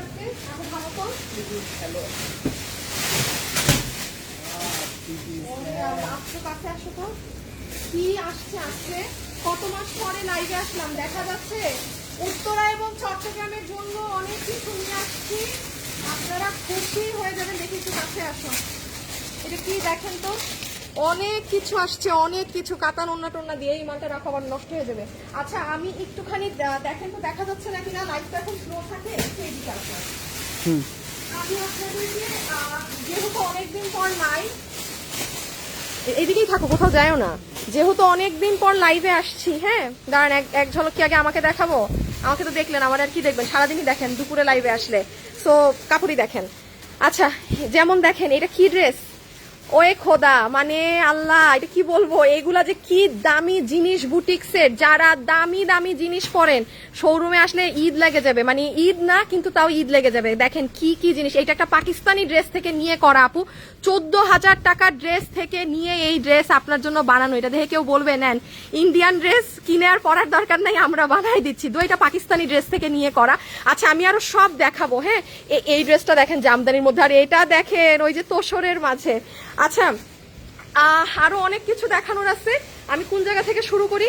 আজকে এখন ভালো তো হ্যালো আজকে কাছে আসো তো কি আসছে আজকে কত মাস পরে লাইভে আসলাম দেখা যাচ্ছে উত্তরা এবং চট্টগ্রামের জন্য অনেক কিছু নিয়ে আসছি আপনারা খুশি হয়ে যাবেন দেখি একটু কাছে আসো এটা কি দেখেন তো অনেক কিছু আসছে অনেক কিছু কাতান ওন্না টোন্না দিয়ে এই মালটা রাখা আবার নষ্ট হয়ে যাবে আচ্ছা আমি একটুখানি দেখেন তো দেখা যাচ্ছে নাকি না লাইভটা এখন স্লো থাকে সেই দিকে আসলাম আমি আপনাদেরকে যেহেতু অনেকদিন পর নাই এদিকেই থাকো কোথাও যায়ও না যেহেতু অনেকদিন পর লাইভে আসছি হ্যাঁ দাঁড়ান এক ঝলক কি আগে আমাকে দেখাবো আমাকে তো দেখলেন আমার আর কি দেখবেন সারাদিনই দেখেন দুপুরে লাইভে আসলে সো কাপড়ই দেখেন আচ্ছা যেমন দেখেন এটা কি ড্রেস ওয়ে খোদা মানে আল্লাহ এটা কি বলবো এগুলা যে কি দামি জিনিস বুটিক্সের যারা দামি দামি জিনিস পরেন শোরুমে আসলে ঈদ লেগে যাবে মানে ঈদ না কিন্তু তাও ঈদ লেগে যাবে দেখেন কি কি জিনিস এটা একটা পাকিস্তানি ড্রেস থেকে নিয়ে করা আপু 14,000 টাকার ড্রেস থেকে নিয়ে এই ড্রেস আপনার জন্য বানানো এটা দেখে কেউ বলবে নেন ইন্ডিয়ান ড্রেস কিনে আর পরার দরকার নাই আমরা বানাই দিচ্ছি তো এটা পাকিস্তানি ড্রেস থেকে নিয়ে করা আচ্ছা আমি আরো সব দেখাবো হ্যাঁ এই ড্রেসটা দেখেন জামদানির মধ্যে আর এটা দেখেন ওই যে তোষরের মাঝে আচ্ছা আরো অনেক কিছু দেখানোর আছে আমি কোন জায়গা থেকে শুরু করি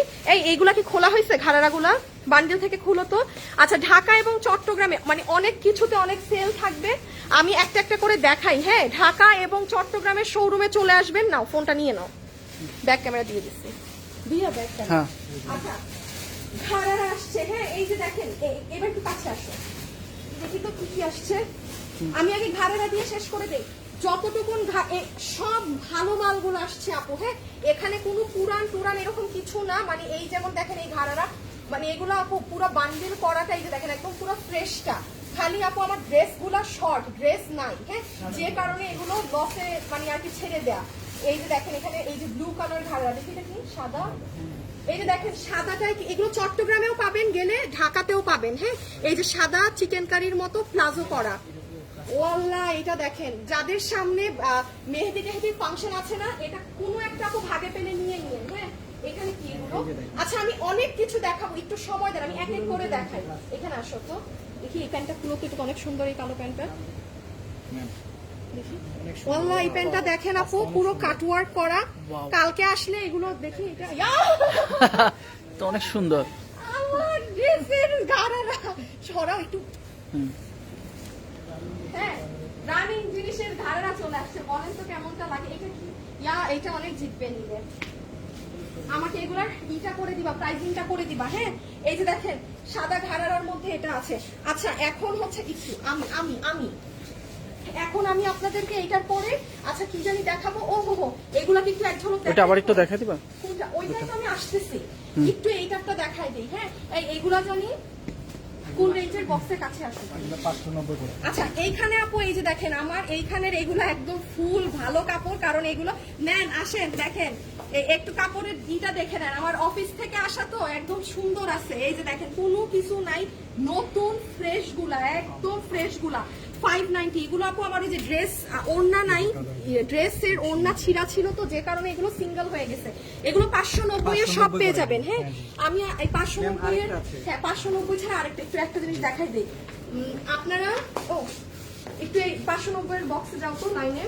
এইগুলা কি খোলা হয়েছে ঘাড়ারাগুলা বান্ডেল থেকে খুলো তো আচ্ছা ঢাকা এবং চট্টগ্রামে মানে অনেক কিছুতে অনেক সেল থাকবে আমি একটা একটা করে দেখাই হ্যাঁ ঢাকা এবং চট্টগ্রামের শোরুমে চলে আসবেন নাও ফোনটা নিয়ে নাও ব্যাক ক্যামেরা দিয়ে দিচ্ছি দিয়া ব্যাক ক্যামেরা আচ্ছা ঘাড়ারা আসছে হ্যাঁ এই যে দেখেন এবার একটু কাছে আসো দেখি তো কি কি আসছে আমি আগে ঘাড়ারা দিয়ে শেষ করে দেই যতটুকুন সব ভালো মালগুলো আসছে আপু হ্যাঁ এখানে কোনো পুরান এরকম কিছু না মানে এই যেমন দেখেন এই ঘাড়ারা মানে এগুলো আপু পুরো বান্ডিল করাটা এই যে দেখেন একদম পুরো ফ্রেশটা খালি আপু আমার ড্রেসগুলো শর্ট ড্রেস নাই হ্যাঁ যে কারণে এগুলো লসে মানে আর কি ছেড়ে দেয়া এই যে দেখেন এখানে এই যে ব্লু কালার ঘাড়া দেখি এটা কি সাদা এই যে দেখেন সাদাটাই এগুলো চট্টগ্রামেও পাবেন গেলে ঢাকাতেও পাবেন হ্যাঁ এই যে সাদা চিকেন কারির মতো প্লাজো করা ওয়াল্লাহ এটা দেখেন যাদের সামনে মেহেদি টেহেদি ফাংশন আছে না এটা কোনো একটা আপু ভাগে পেলে নিয়ে নিন হ্যাঁ এখানে কি এগুলো আচ্ছা আমি অনেক কিছু দেখাবো একটু সময় দেন আমি এক এক করে দেখাই এখানে আসো তো দেখি এই প্যান্টটা পুরো তো অনেক সুন্দর এই কালো প্যান্টটা দেখি ওয়াল্লাহ এই প্যান্টটা দেখেন আপু পুরো কাটওয়ার্ক করা কালকে আসলে এগুলো দেখি এটা তো অনেক সুন্দর আমার ড্রেসের গাড়ারা সরাও একটু হ্যাঁ রানিং জিনিসের ধারণা চলে আসছে বলেন তো কেমনটা লাগে এটা কি এটা অনেক জিতবে নিলে আমাকে এগুলার ইটা করে দিবা প্রাইজিংটা করে দিবা হ্যাঁ এই যে দেখেন সাদা ঘাড়ার মধ্যে এটা আছে আচ্ছা এখন হচ্ছে একটু আমি এখন আমি আপনাদেরকে এইটার পরে আচ্ছা কি জানি দেখাবো ও হো এগুলা কিন্তু এক ঝলক ওটা আবার একটু দেখাই দিবা কোনটা ওইটাই তো আমি আসতেছি একটু এইটারটা দেখাই দেই হ্যাঁ এইগুলা জানি কোন রেঞ্জের বক্সের কাছে আসে 590 করে আচ্ছা এইখানে আপু এই যে দেখেন আমার এইখানের এগুলো একদম ফুল ভালো কাপড় কারণ এগুলো নেন আসেন দেখেন একটু কাপড়ের ইটা দেখে নেন আমার অফিস থেকে আসা তো একদম সুন্দর আছে এই যে দেখেন কোনো কিছু নাই নতুন ফ্রেশ গুলা একদম ফ্রেশ গুলা 590 এগুলো আপু আমার ওই যে ড্রেস ওড়না নাই ড্রেসের ওড়না ছিঁড়া ছিল তো যে কারণে এগুলো সিঙ্গেল হয়ে গেছে এগুলো 590 এর সব পেয়ে যাবেন হ্যাঁ আমি এই 590 এর হ্যাঁ 590 ছাড়া আরেকটা একটু একটা জিনিস দেখাই দেই আপনারা একটু এই 590 এর বক্সে যাও তো লাইনে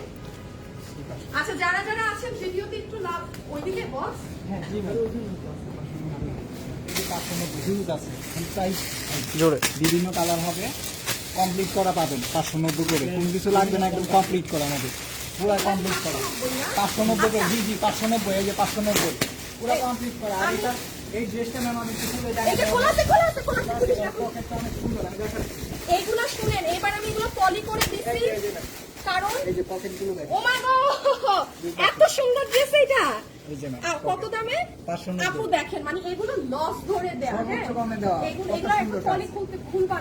আচ্ছা যারা যারা আছেন ভিডিওতে একটু লাভ ওইদিকে বক্স হ্যাঁ জি ম্যাম এই 590 হিউজ আছে প্রাইস জোরে বিভিন্ন কালার হবে কমপ্লিট করা পাবেন 590 করে কোন কিছু লাগবে না একদম কমপ্লিট করা আমাদের পুরো কমপ্লিট করা 590 করে জি 590 এই যে 590 পুরো কমপ্লিট করা আর এটা এই ড্রেসটা ম্যাম আমি একটু খুলে দেখাই এটা খোলাতে পকেটটা অনেক সুন্দর আমি দেখাই এইগুলো শুনেন এবার আমি এগুলো পলি করে দিচ্ছি কারণ এই যে পকেটগুলো দেখেন ও মাই গড এত সুন্দর ড্রেস এটা এই যে ম্যাম কত দামে 590 আপু দেখেন মানে এগুলো লস ধরে দেয়া হ্যাঁ সর্বোচ্চ দামে দেওয়া এগুলো একটু পলি খুলবা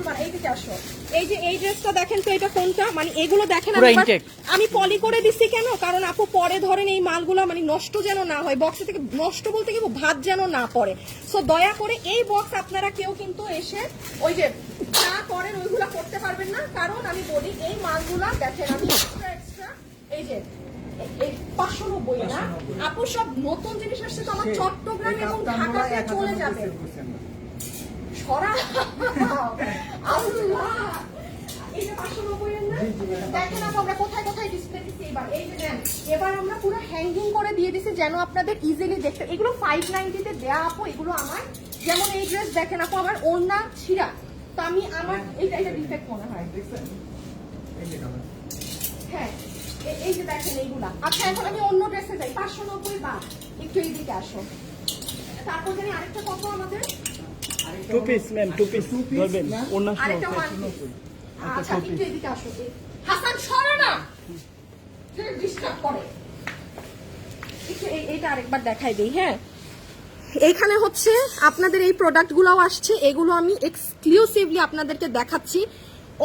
না এই দিকে আসো এই যে এই ড্রেসটা দেখেন তো এটা কোনটা মানে এগুলো দেখেন আমি পলি করে দিচ্ছি কেন কারণ আপু পরে ধরেন এই মালগুলো মানে নষ্ট যেন না হয় বক্স থেকে নষ্ট বলতে কি ভাত যেন না পড়ে সো দয়া করে এই বক্স আপনারা কেউ কিন্তু এসে ওই যে যা করেন ওইগুলো করতে পারবেন না কারণ আমি বলি এই মালগুলা দেখেন আমি এক্সট্রা এই যে 590 না আপু সব নতুন জিনিস আসছে তো আমার চট্টগ্রাম এবং ঢাকাতে চলে যাবে ছড়া আল্লাহ এবার এই যে দেন, এবার আমরা পুরো হ্যাঙ্গিং করে দিয়ে দিছি যেন আপনাদের ইজিলি দেখতে। এগুলো 590 তে দেয়া আপু, এগুলো আমার যেমন এই ড্রেস দেখেন আপু আমার ওড়না ছিঁড়া, তো আমি আমার এটা ডিফেক্ট মনে হয়। হ্যাঁ এই যে দেখেন এইগুলা। আচ্ছা এখন আমি অন্য ড্রেসে যাই, 590 বা একটু এইদিকে আসো। তারপর জানি আরেকটা কত আমাদের, two piece ma'am, two piece ধরবেন অন্য আরেকটা 1 পিস। আচ্ছা একটু এদিকে আসো। হাসান সরে না, ডিস্টার্ব করে। একটু এইটা আরেকবার দেখাই দেই। হ্যাঁ এইখানে হচ্ছে আপনাদের এই প্রোডাক্টগুলোও আসছে, এগুলো আমি এক্সক্লুসিভলি আপনাদেরকে দেখাচ্ছি।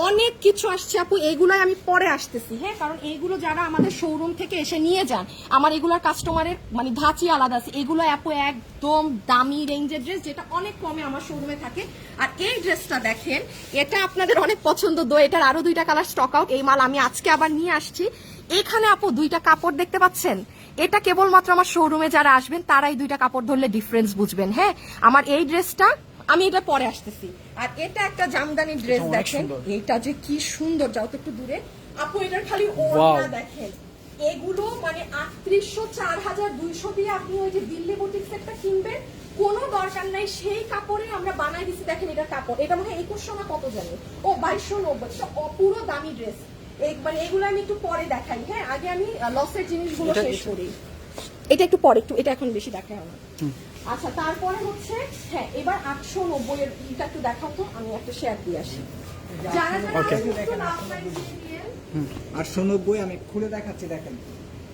অনেক কিছু আসছে আপু, এইগুলাই আমি পরে আসতেছি। হ্যাঁ কারণ এইগুলো যারা আমাদের শোরুম থেকে এসে নিয়ে যান, আমার এগুলোর কাস্টমারের মানে ধাঁচই আলাদা আছে। এগুলো আপু একদম দামি রেঞ্জের ড্রেস, যেটা অনেক কমে আমার শোরুমে থাকে। আর এই ড্রেসটা দেখেন, এটা আপনাদের অনেক পছন্দ, দো এটার আরো 2টা কালার স্টক আউট। এই মাল আমি আজকে আবার নিয়ে আসছি। এখানে আপু 2টা কাপড় দেখতে পাচ্ছেন, এটা কেবলমাত্র আমার শোরুমে যারা আসবেন তারাই 2টা কাপড় ধরলে ডিফারেন্স বুঝবেন। হ্যাঁ আমার এই ড্রেসটা আমি এটা পরে আসতেছি। আর এটা একটা জামদানি ড্রেস দেখেন, এটা যে কি সুন্দর, যাও তো একটু দূরে আপু, এটার খালি ওড়না দেখেন। এগুলো মানে 3800 4200 দিয়ে আপনি ওই যে দিল্লি বুটিক্স একটা কিনবেন, কোনো দরকার নাই। সেই কাপড়ে আমরা বানাই দিছি। দেখেন এটার কাপড়, এটা মনে হয় 2100 না কত জানি, ও 2290। পুরো দামি ড্রেস। মানে এগুলো আমি একটু পরে দেখাই। হ্যাঁ আগে আমি লসের জিনিসগুলো শেষ করি। এটা একটু পরে, একটু এটা এখন বেশি দেখা হয় না। আচ্ছা তারপরে হচ্ছে হ্যাঁ এবার 890 এর এটা একটু দেখাও তো, আমি একটা শেয়ার দিয়ে আসি। যারা যারা একটু লাভ লাইক দিয়ে 890 আমি খুলে দেখাচ্ছি, দেখেন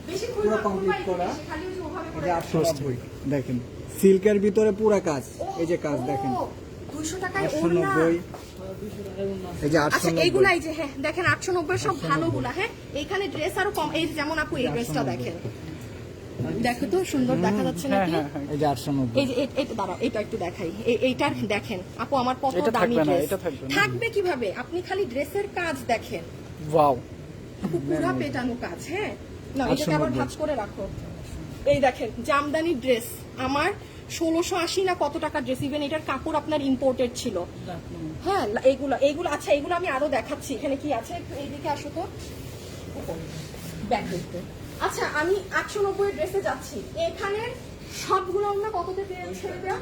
বেশি পুরো কমপ্লিট করা। খালি ওই যে ওভাবে করে এই যে 890 দেখেন, সিল্কের ভিতরে পুরো কাজ, এই যে কাজ দেখেন 200 টাকায় ওড়না। 890, এই যে আচ্ছা 890। এইগুলা এই যে হ্যাঁ দেখেন 890 সব ভালোগুলা। হ্যাঁ এইখানে ড্রেস আরো কম, এই যে যেমন আপু এই ড্রেসটা দেখেন, দেখো তো সুন্দর দেখা যাচ্ছে নাকি? এই যে 890, এই যে এটা দাঁড়াও, এটা একটু দেখাই। এইটার দেখেন আপু আমার কত দামি ড্রেস। থাকবে কিভাবে, আপনি খালি ড্রেসের কাজ দেখেন। ওয়াও, আপু পুরা পেটানো কাজ। হ্যাঁ না এটাকে আবার ভাঁজ করে রাখো। এই দেখেন জামদানি ড্রেস আমার 1680 না কত টাকা ড্রেস, ইভেন এটার কাপড় আপনার ইম্পোর্টেড ছিল। হ্যাঁ এইগুলো আচ্ছা এগুলো আমি আরো দেখাচ্ছি। এখানে কি আছে একটু এইদিকে আসো তো, ব্যাক দেখতে। আচ্ছা আমি 890 এর ড্রেসে যাচ্ছি। এখানে সবগুলো আমরা কততে ছেড়ে দেয়া,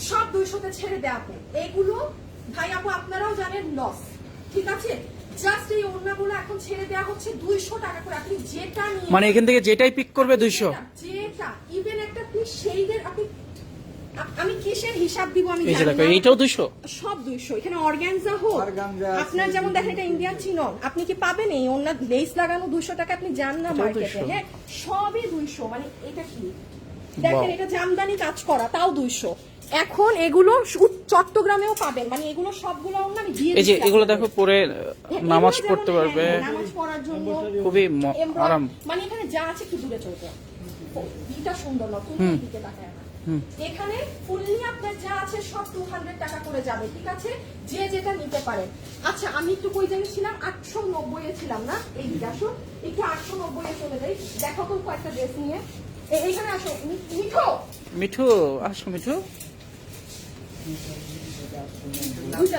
সব 200 তে ছেড়ে দেয়া আপু। এগুলো ভাই আপু আপনারাও জানেন লস, ঠিক আছে? জাস্ট এই ওড়নাগুলো এখন ছেড়ে দেয়া হচ্ছে 200 টাকা করে। আপনি যেটা নিয়ে মানে এখান থেকে যেটাই পিক করবে 200, যেটা ইভেন একটা পিস শেডের আপনি, আমি কিসের হিসাব দিব আমি এই যে জানি দেখো না। এইটাও 200, সব 200। এখানে অর্গানজা হোক, অর্গানজা আছে, আপনার যেমন দেখেন এটা ইন্ডিয়ান চিনন, আপনি কি পাবেন এই অন্য লেস লাগানো 200 টাকা আপনি জান না মার্কেটে। 200 হ্যাঁ সবই 200। মানে এটা কি দেখেন, এটা জামদানি কাজ করা, তাও 200। এখন এগুলো চট্টগ্রামেও পাবেন, মানে এগুলো সবগুলো আমি দিয়ে এই যে দিচ্ছি এগুলো আপনাদের। দেখো পরে হ্যাঁ, নামাজ এগুলো পড়তে যেমন, পারবে, হ্যাঁ, নামাজ পড়ার জন্য খুবই আরাম। মানে এখানে যা আছে একটু দূরে চলবে, এটা সুন্দর না, তুমি দিকে তাকায় না। এখানে ফুললি আপনার যা আছে সব 200 টাকা করে যাবে, ঠিক আছে? যে যেটা নিতে পারেন। আচ্ছা আমি একটু কই জানি ছিলাম, 890 এ ছিলাম না? এই দিকে আসো, একটু 890 এ চলে যাই। দেখো তো কয়েকটা ড্রেস নিয়ে এইখানে আসো। মিঠো মিঠু, আসো মিঠু,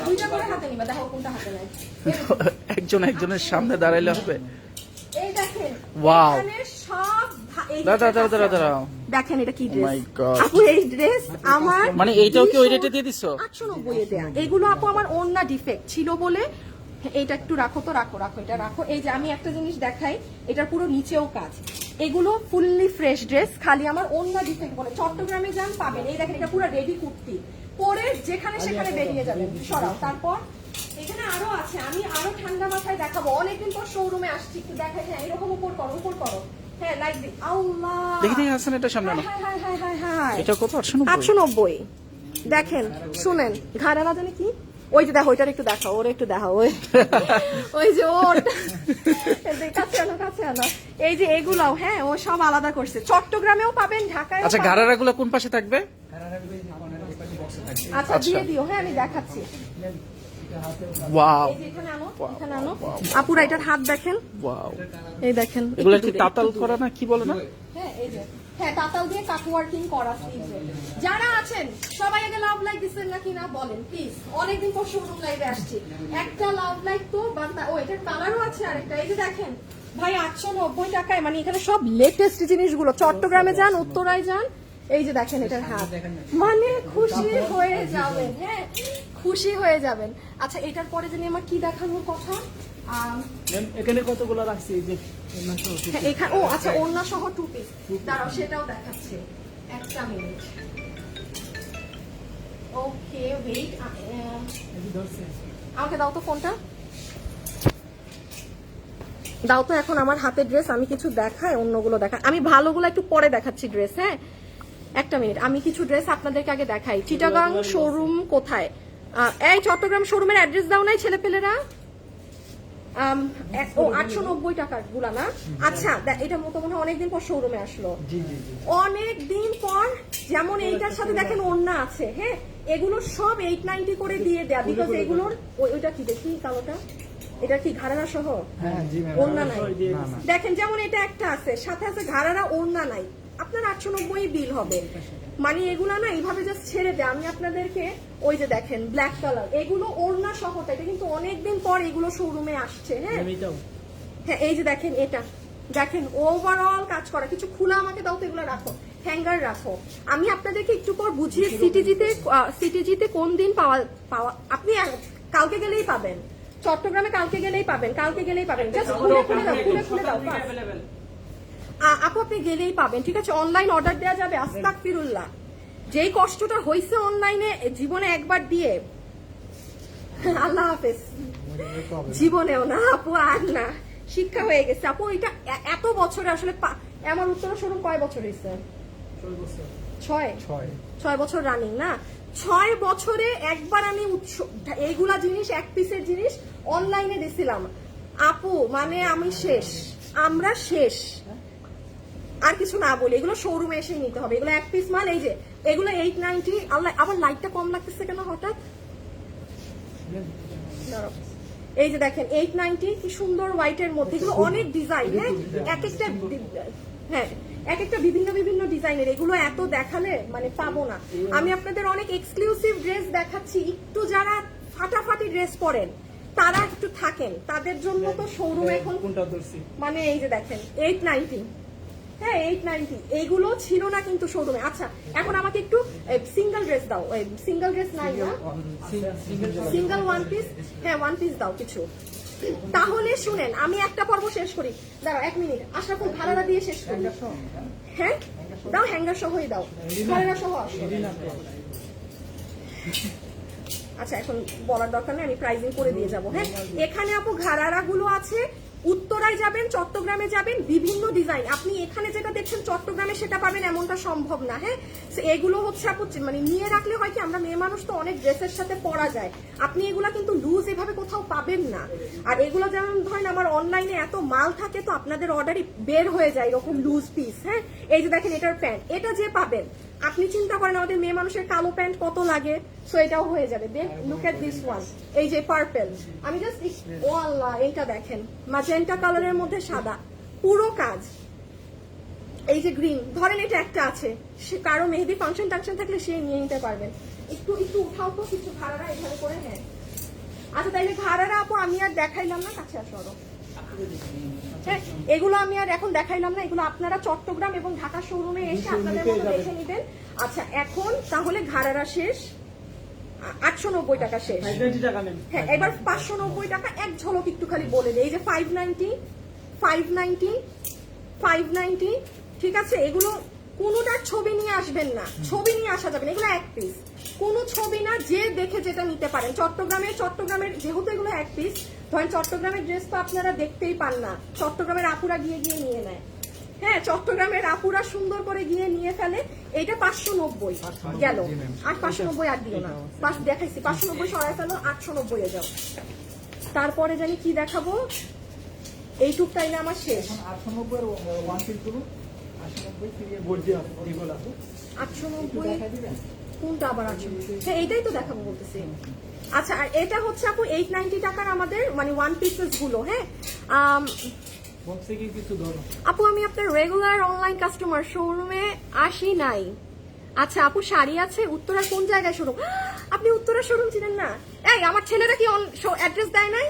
দুইটা করে হাতে নিবা, দেখো কোনটা হাতে নেয়। একজন একজনের সামনে দাঁড়াইলে হবে। এই দেখেন Wow. এখানে সব দাঁড়াও। দেখেন এটা কি Oh ড্রেস my God. আপু, এই ড্রেস আমার মানে এইটাও কি ওই রেটে দিয়ে দিছো? 890 এ দেয়া। এগুলো আপু আমার ওন্না ডিফেক্ট ছিল বলে, এইটা একটু রাখো তো, রাখো এটা রাখো। এই যে আমি একটা জিনিস দেখাই, এটার পুরো নিচেও কাজ। এগুলো ফুললি ফ্রেশ ড্রেস, খালি আমার ওন্না ডিফেক্ট বলে। চট্টগ্রামে যান পাবেন। এই দেখেন এটা পুরো রেডি কুর্তি, পরে যেখানে সেখানে বেরিয়ে যাবেন। সরাও। তারপর এখানে আরো আছে, আমি আরো ঠান্ডা মাথায় দেখাবো। অনেকদিন পর শোরুমে আসছি, একটু দেখাই। হ্যাঁ এরকম উপর করো। হ্যাঁ লাইক দি আল্লাহ, দেখি আসেন এটা সামনে না, হাই এটা কত? 890। 890 দেখেন। শুনেন ঘাড়া না জানে কি, ওই যে দেখো ওইটার একটু দেখাও, ওর একটু দেখাও, ওই যে ওর কাছে আনো। এই যে এগুলাও হ্যাঁ ও সব আলাদা করছে। চট্টগ্রামেও পাবেন, ঢাকায়। আচ্ছা গারারা গুলো কোন পাশে থাকবে? আচ্ছা দিয়ে দিও। হ্যাঁ আমি দেখাচ্ছি। ওয়াও, এই যে এখানে আনো। আপুরা এটার হাত দেখেন। ওয়াও, এই দেখেন এগুলো একটু কি দূরে, তাতাল একটু করা দূরে। না কি বলে না? হ্যাঁ এই যে হ্যাঁ তাতাল দিয়ে কাট ওয়ার্কিং করা স্লিভে। যারা আছেন সবাই আগে লাভ লাইক দিচ্ছেন নাকি না বলেন প্লিজ। অনেকদিন পর শোরুম লাইভে আসছি, একটা লাভ লাইক তো বান্দা। ও এটার কালারও আছে আরেকটা, এই যে দেখেন ভাই 890 টাকায়, মানে এখানে সব লেটেস্ট জিনিসগুলো। চট্টগ্রামে যান, উত্তরায় যান, এই যে দেখেন এটার হাত, মানে খুশি হয়ে যাবেন। হ্যাঁ, খুশি হয়ে যাবেন। আচ্ছা, এটার পরে জানি আমার কি দেখানোর কথা, ম্যাম এখানে কতগুলো রাখছি এই যে ওড়না সহ two হ্যাঁ, piece। এখানে ও আচ্ছা, ওড়না সহ টু পিস, দাঁড়াও সেটাও দেখাচ্ছে, একটা মিনিট। ওকে ওয়েট, এই যে ধরছে। আমাকে দাও তো ফোনটা, দাও তো। এখন আমার হাতে ড্রেস, আমি কিছু দেখাই, অন্যগুলো দেখা, আমি ভালোগুলো একটু পরে দেখাচ্ছি ড্রেস। হ্যাঁ, একটা মিনিট, আমি কিছু ড্রেস আপনাদেরকে আগে দেখাই। চিটাগাং শোরুম কোথায়? এই চট্টগ্রাম শোরুমের অ্যাড্রেস দাও নাই ছেলেপেলেরা? 890 টাকার গুলা না? আচ্ছা, এটা মনে হয় অনেকদিন পর শোরুমে আসলো, জি জি জি। অনেকদিন পর। যেমন এইটার সাথে দেখেন ওড়না আছে, হ্যাঁ, এগুলো সব 890 করে দিয়ে দেয়া, বিকজ এগুলোর ওইটা কি দেখি কালোটা, এটা কি ঘাড়ারা সহ? হ্যাঁ জি ম্যাম। ওড়না নাই। না না দেখেন যেমন এটা একটা আছে, সাথে আছে ঘাড়ারা, ওড়না নাই, আপনার 890 বিল হবে। মানে এগুলা না এইভাবে জাস্ট ছেড়ে দেয়। আমি আপনাদেরকে ওই যে দেখেন ব্ল্যাক কালার, এগুলো ওড়না সহ, এটা কিন্তু অনেকদিন পর এগুলো শোরুমে আসছে। হ্যাঁ ম্যাম এটাও হ্যাঁ, এই যে দেখেন এটা, দেখেন ওভারঅল কাজ করা। কিছু খোলা আমাকে দাও তো, এগুলো রাখো, হ্যাঙ্গার রাখো। আমি আপনাদেরকে একটু পর বুঝিয়ে সিটিজিতে কোন দিন পাওয়া আপনি কালকে গেলেই পাবেন, চট্টগ্রামে কালকে গেলেই পাবেন, কালকে গেলেই পাবেন। জাস্ট খুলে দাও, খুলে দাও। আপু আপনি গেলেই পাবেন, ঠিক আছে? অনলাইন অর্ডার দেওয়া যাবে? আস্তাগফিরুল্লাহ, যেই কষ্টটা হয়েছে অনলাইনে জীবনে একবার দিয়ে, আল্লাহ হাফেজ। জীবনেও না আপু, আর না, শিক্ষা হয়ে গেছে আপু। এটা এত বছরে আসলে আমার উত্তরা শোরুম কয় বছর হয়েছে? 6 বছর রানিং না? 6 বছরে একবার আমি এইগুলা জিনিস, এক পিসের জিনিস অনলাইনে দিছিলাম আপু, মানে আমি শেষ, আমরা শেষ। আর কিছু না বলি, এগুলো শোরুমে এসে নিতে হবে, এগুলো এক পিস মাল। এই যে এগুলো 890। আল্লাহ, আবার লাইটটা কম লাগতেছে কেন হঠাৎ? দাঁড়াও, এই যে দেখেন 890, কি সুন্দর হোয়াইটের মধ্যে, এগুলো অনেক ডিজাইন। হ্যাঁ, এক একটা বিভিন্ন বিভিন্ন ডিজাইনের, এগুলো এত দেখালে মানে পাবো না। আমি আপনাদের অনেক এক্সক্লুসিভ ড্রেস দেখাচ্ছি, একটু যারা ফাটাফাটি ড্রেস পরেন তারা একটু থাকেন, তাদের জন্য তো শোরুম এখন কোনটা ধরছি? মানে এই যে দেখেন 890, হ্যাঁ 890, এইগুলো ছিল না কিন্তু শোরুমে। আচ্ছা, এখন আমাকে একটু সিঙ্গেল ড্রেস দাও, সিঙ্গেল ড্রেস নাই না, সিঙ্গেল ওয়ান পিস, হ্যাঁ ওয়ান পিস দাও কিছু। তাহলে শুনেন, আমি একটা পর্ব শেষ করি, দাঁড়াও 1 মিনিট, আশরাফুল ঘাড়ারা দিয়ে শেষ করি। হ্যাঁ দাও, হ্যাঙ্গার সহই দাও, ঘাড়ারা সহ আসো। আচ্ছা, এখন বলার দরকার নেই, আমি প্রাইজিং করে দিয়ে যাবো। হ্যাঁ, এখানে আপু ঘাড়ারা গুলো আছে, উত্তরায় যাবেন, চট্টগ্রামে যাবেন, বিভিন্ন ডিজাইন। আপনি এখানে যেটা দেখছেন চট্টগ্রামে সেটা পাবেন এমনটা সম্ভব না। হ্যাঁ, এগুলো হচ্ছে আপু মানে নিয়ে রাখলে হয় কি, আমরা মেয়ে মানুষ তো অনেক ড্রেসের সাথে পরা যায়, আপনি এগুলা কিন্তু লুজ এভাবে কোথাও পাবেন না। আর এগুলো যেমন ধরেন আমার অনলাইনে এত মাল থাকে, তো আপনাদের অর্ডারই বের হয়ে যায় এরকম লুজ পিস। হ্যাঁ, এই যে দেখেন এটার প্যান্ট, এটা যে পাবেন, আপনি চিন্তা করেন আমাদের মেয়ে মানুষের কালো প্যান্ট কত লাগে, সো এটাও হয়ে যাবে। দেন লুক এট দিস ওয়ান, এই যে পার্পল, আমি জাস্ট, ও আল্লাহ, এইটা দেখেন ম্যাজেন্টা কালারের মধ্যে সাদা, পুরো কাজ। এই যে গ্রিন, ধরেন এটা একটা আছে, সে কারো মেহেদি ফাংশন টাংশন থাকলে সে নিয়ে নিতে পারবেন। একটু একটু উঠাও তো কিছু ঘাড়ারা এভাবে করে। হ্যাঁ, আচ্ছা তাইলে ঘাড়ারা আপু আমি আর দেখাইলাম না, কাছে আসো আরো। হ্যাঁ, এগুলো আমি আর এখন দেখাইলাম না, এগুলো আপনারা চট্টগ্রাম এবং ঢাকা শোরুমে এসে আপনাদের মতো দেখে নেবেন। আচ্ছা, এখন তাহলে ঘাড়ারা শেষ, 890 টাকা শেষ। 590 টাকা নেন। হ্যাঁ, এবার 590 টাকা এক ঝলক একটু খালি বলে দেয়। এই যে 590, ঠিক আছে? এগুলো কোনোটার ছবি নিয়ে আসবেন না, ছবি নিয়ে আসা যাবে না, এগুলো এক পিস, কোনো ছবি না, যে দেখে যেটা নিতে পারেন। চট্টগ্রামের যেহেতু এগুলো এক পিস, ধরেন চট্টগ্রামের ড্রেস তো আপনারা দেখতেই পান না, চট্টগ্রামের আপুরা গিয়ে নিয়ে নেয়। হ্যাঁ, চট্টগ্রামের আপুরা সুন্দর করে গিয়ে নিয়ে ফেলে। এইটা 590 গেল, আর 590 আর দিও না, দেখাইছি 590 সরাই ফেলো, 890 এ যাও। তারপরে জানি কি দেখাবো, এইটুক তাইলে আমার শেষ। 890 এর ওয়ান পিস করুন, 890 ফিরিয়ে বর্জি এগুলো 890 দেখাই দিবেন। কোনটা আবার আছে? হ্যাঁ, এইটাই তো দেখাবো বলতেছি। আচ্ছা, আর এটা হচ্ছে আপু 890 টাকার আমাদের মানে ওয়ান পিসেস গুলো। হ্যাঁ, বক্সে কি কিছু ধরো? আপু আমি আপনার রেগুলার অনলাইন কাস্টমার, শোরুমে আসি নাই। আচ্ছা আপু, শাড়ি আছে উত্তরা কোন জায়গায় শোরুম? আপনি উত্তরা শোরুম চিনেন না? এই আমার ছেলেরা কি অ্যাড্রেস দেয় নাই?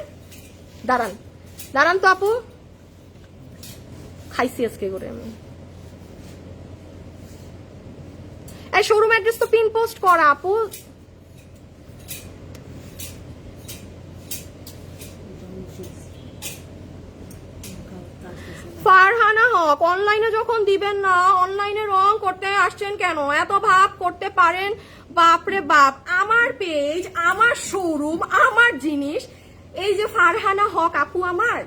দাঁড়ান তো আপু, খাইছি আজকে করে আমি। এই শোরুম অ্যাড্রেস তো পিন পোস্ট করা আপু। ফারহানা হক, অনলাইনে যখন দিবেন না, অনলাইনে রং করতে আসছেন কেন? এত ভাব করতে পারেন? বাপরে বাপ, আমার পেজ, আমার শোরুম, আমার জিনিস। এই যে ফারহানা হক আপু, আমার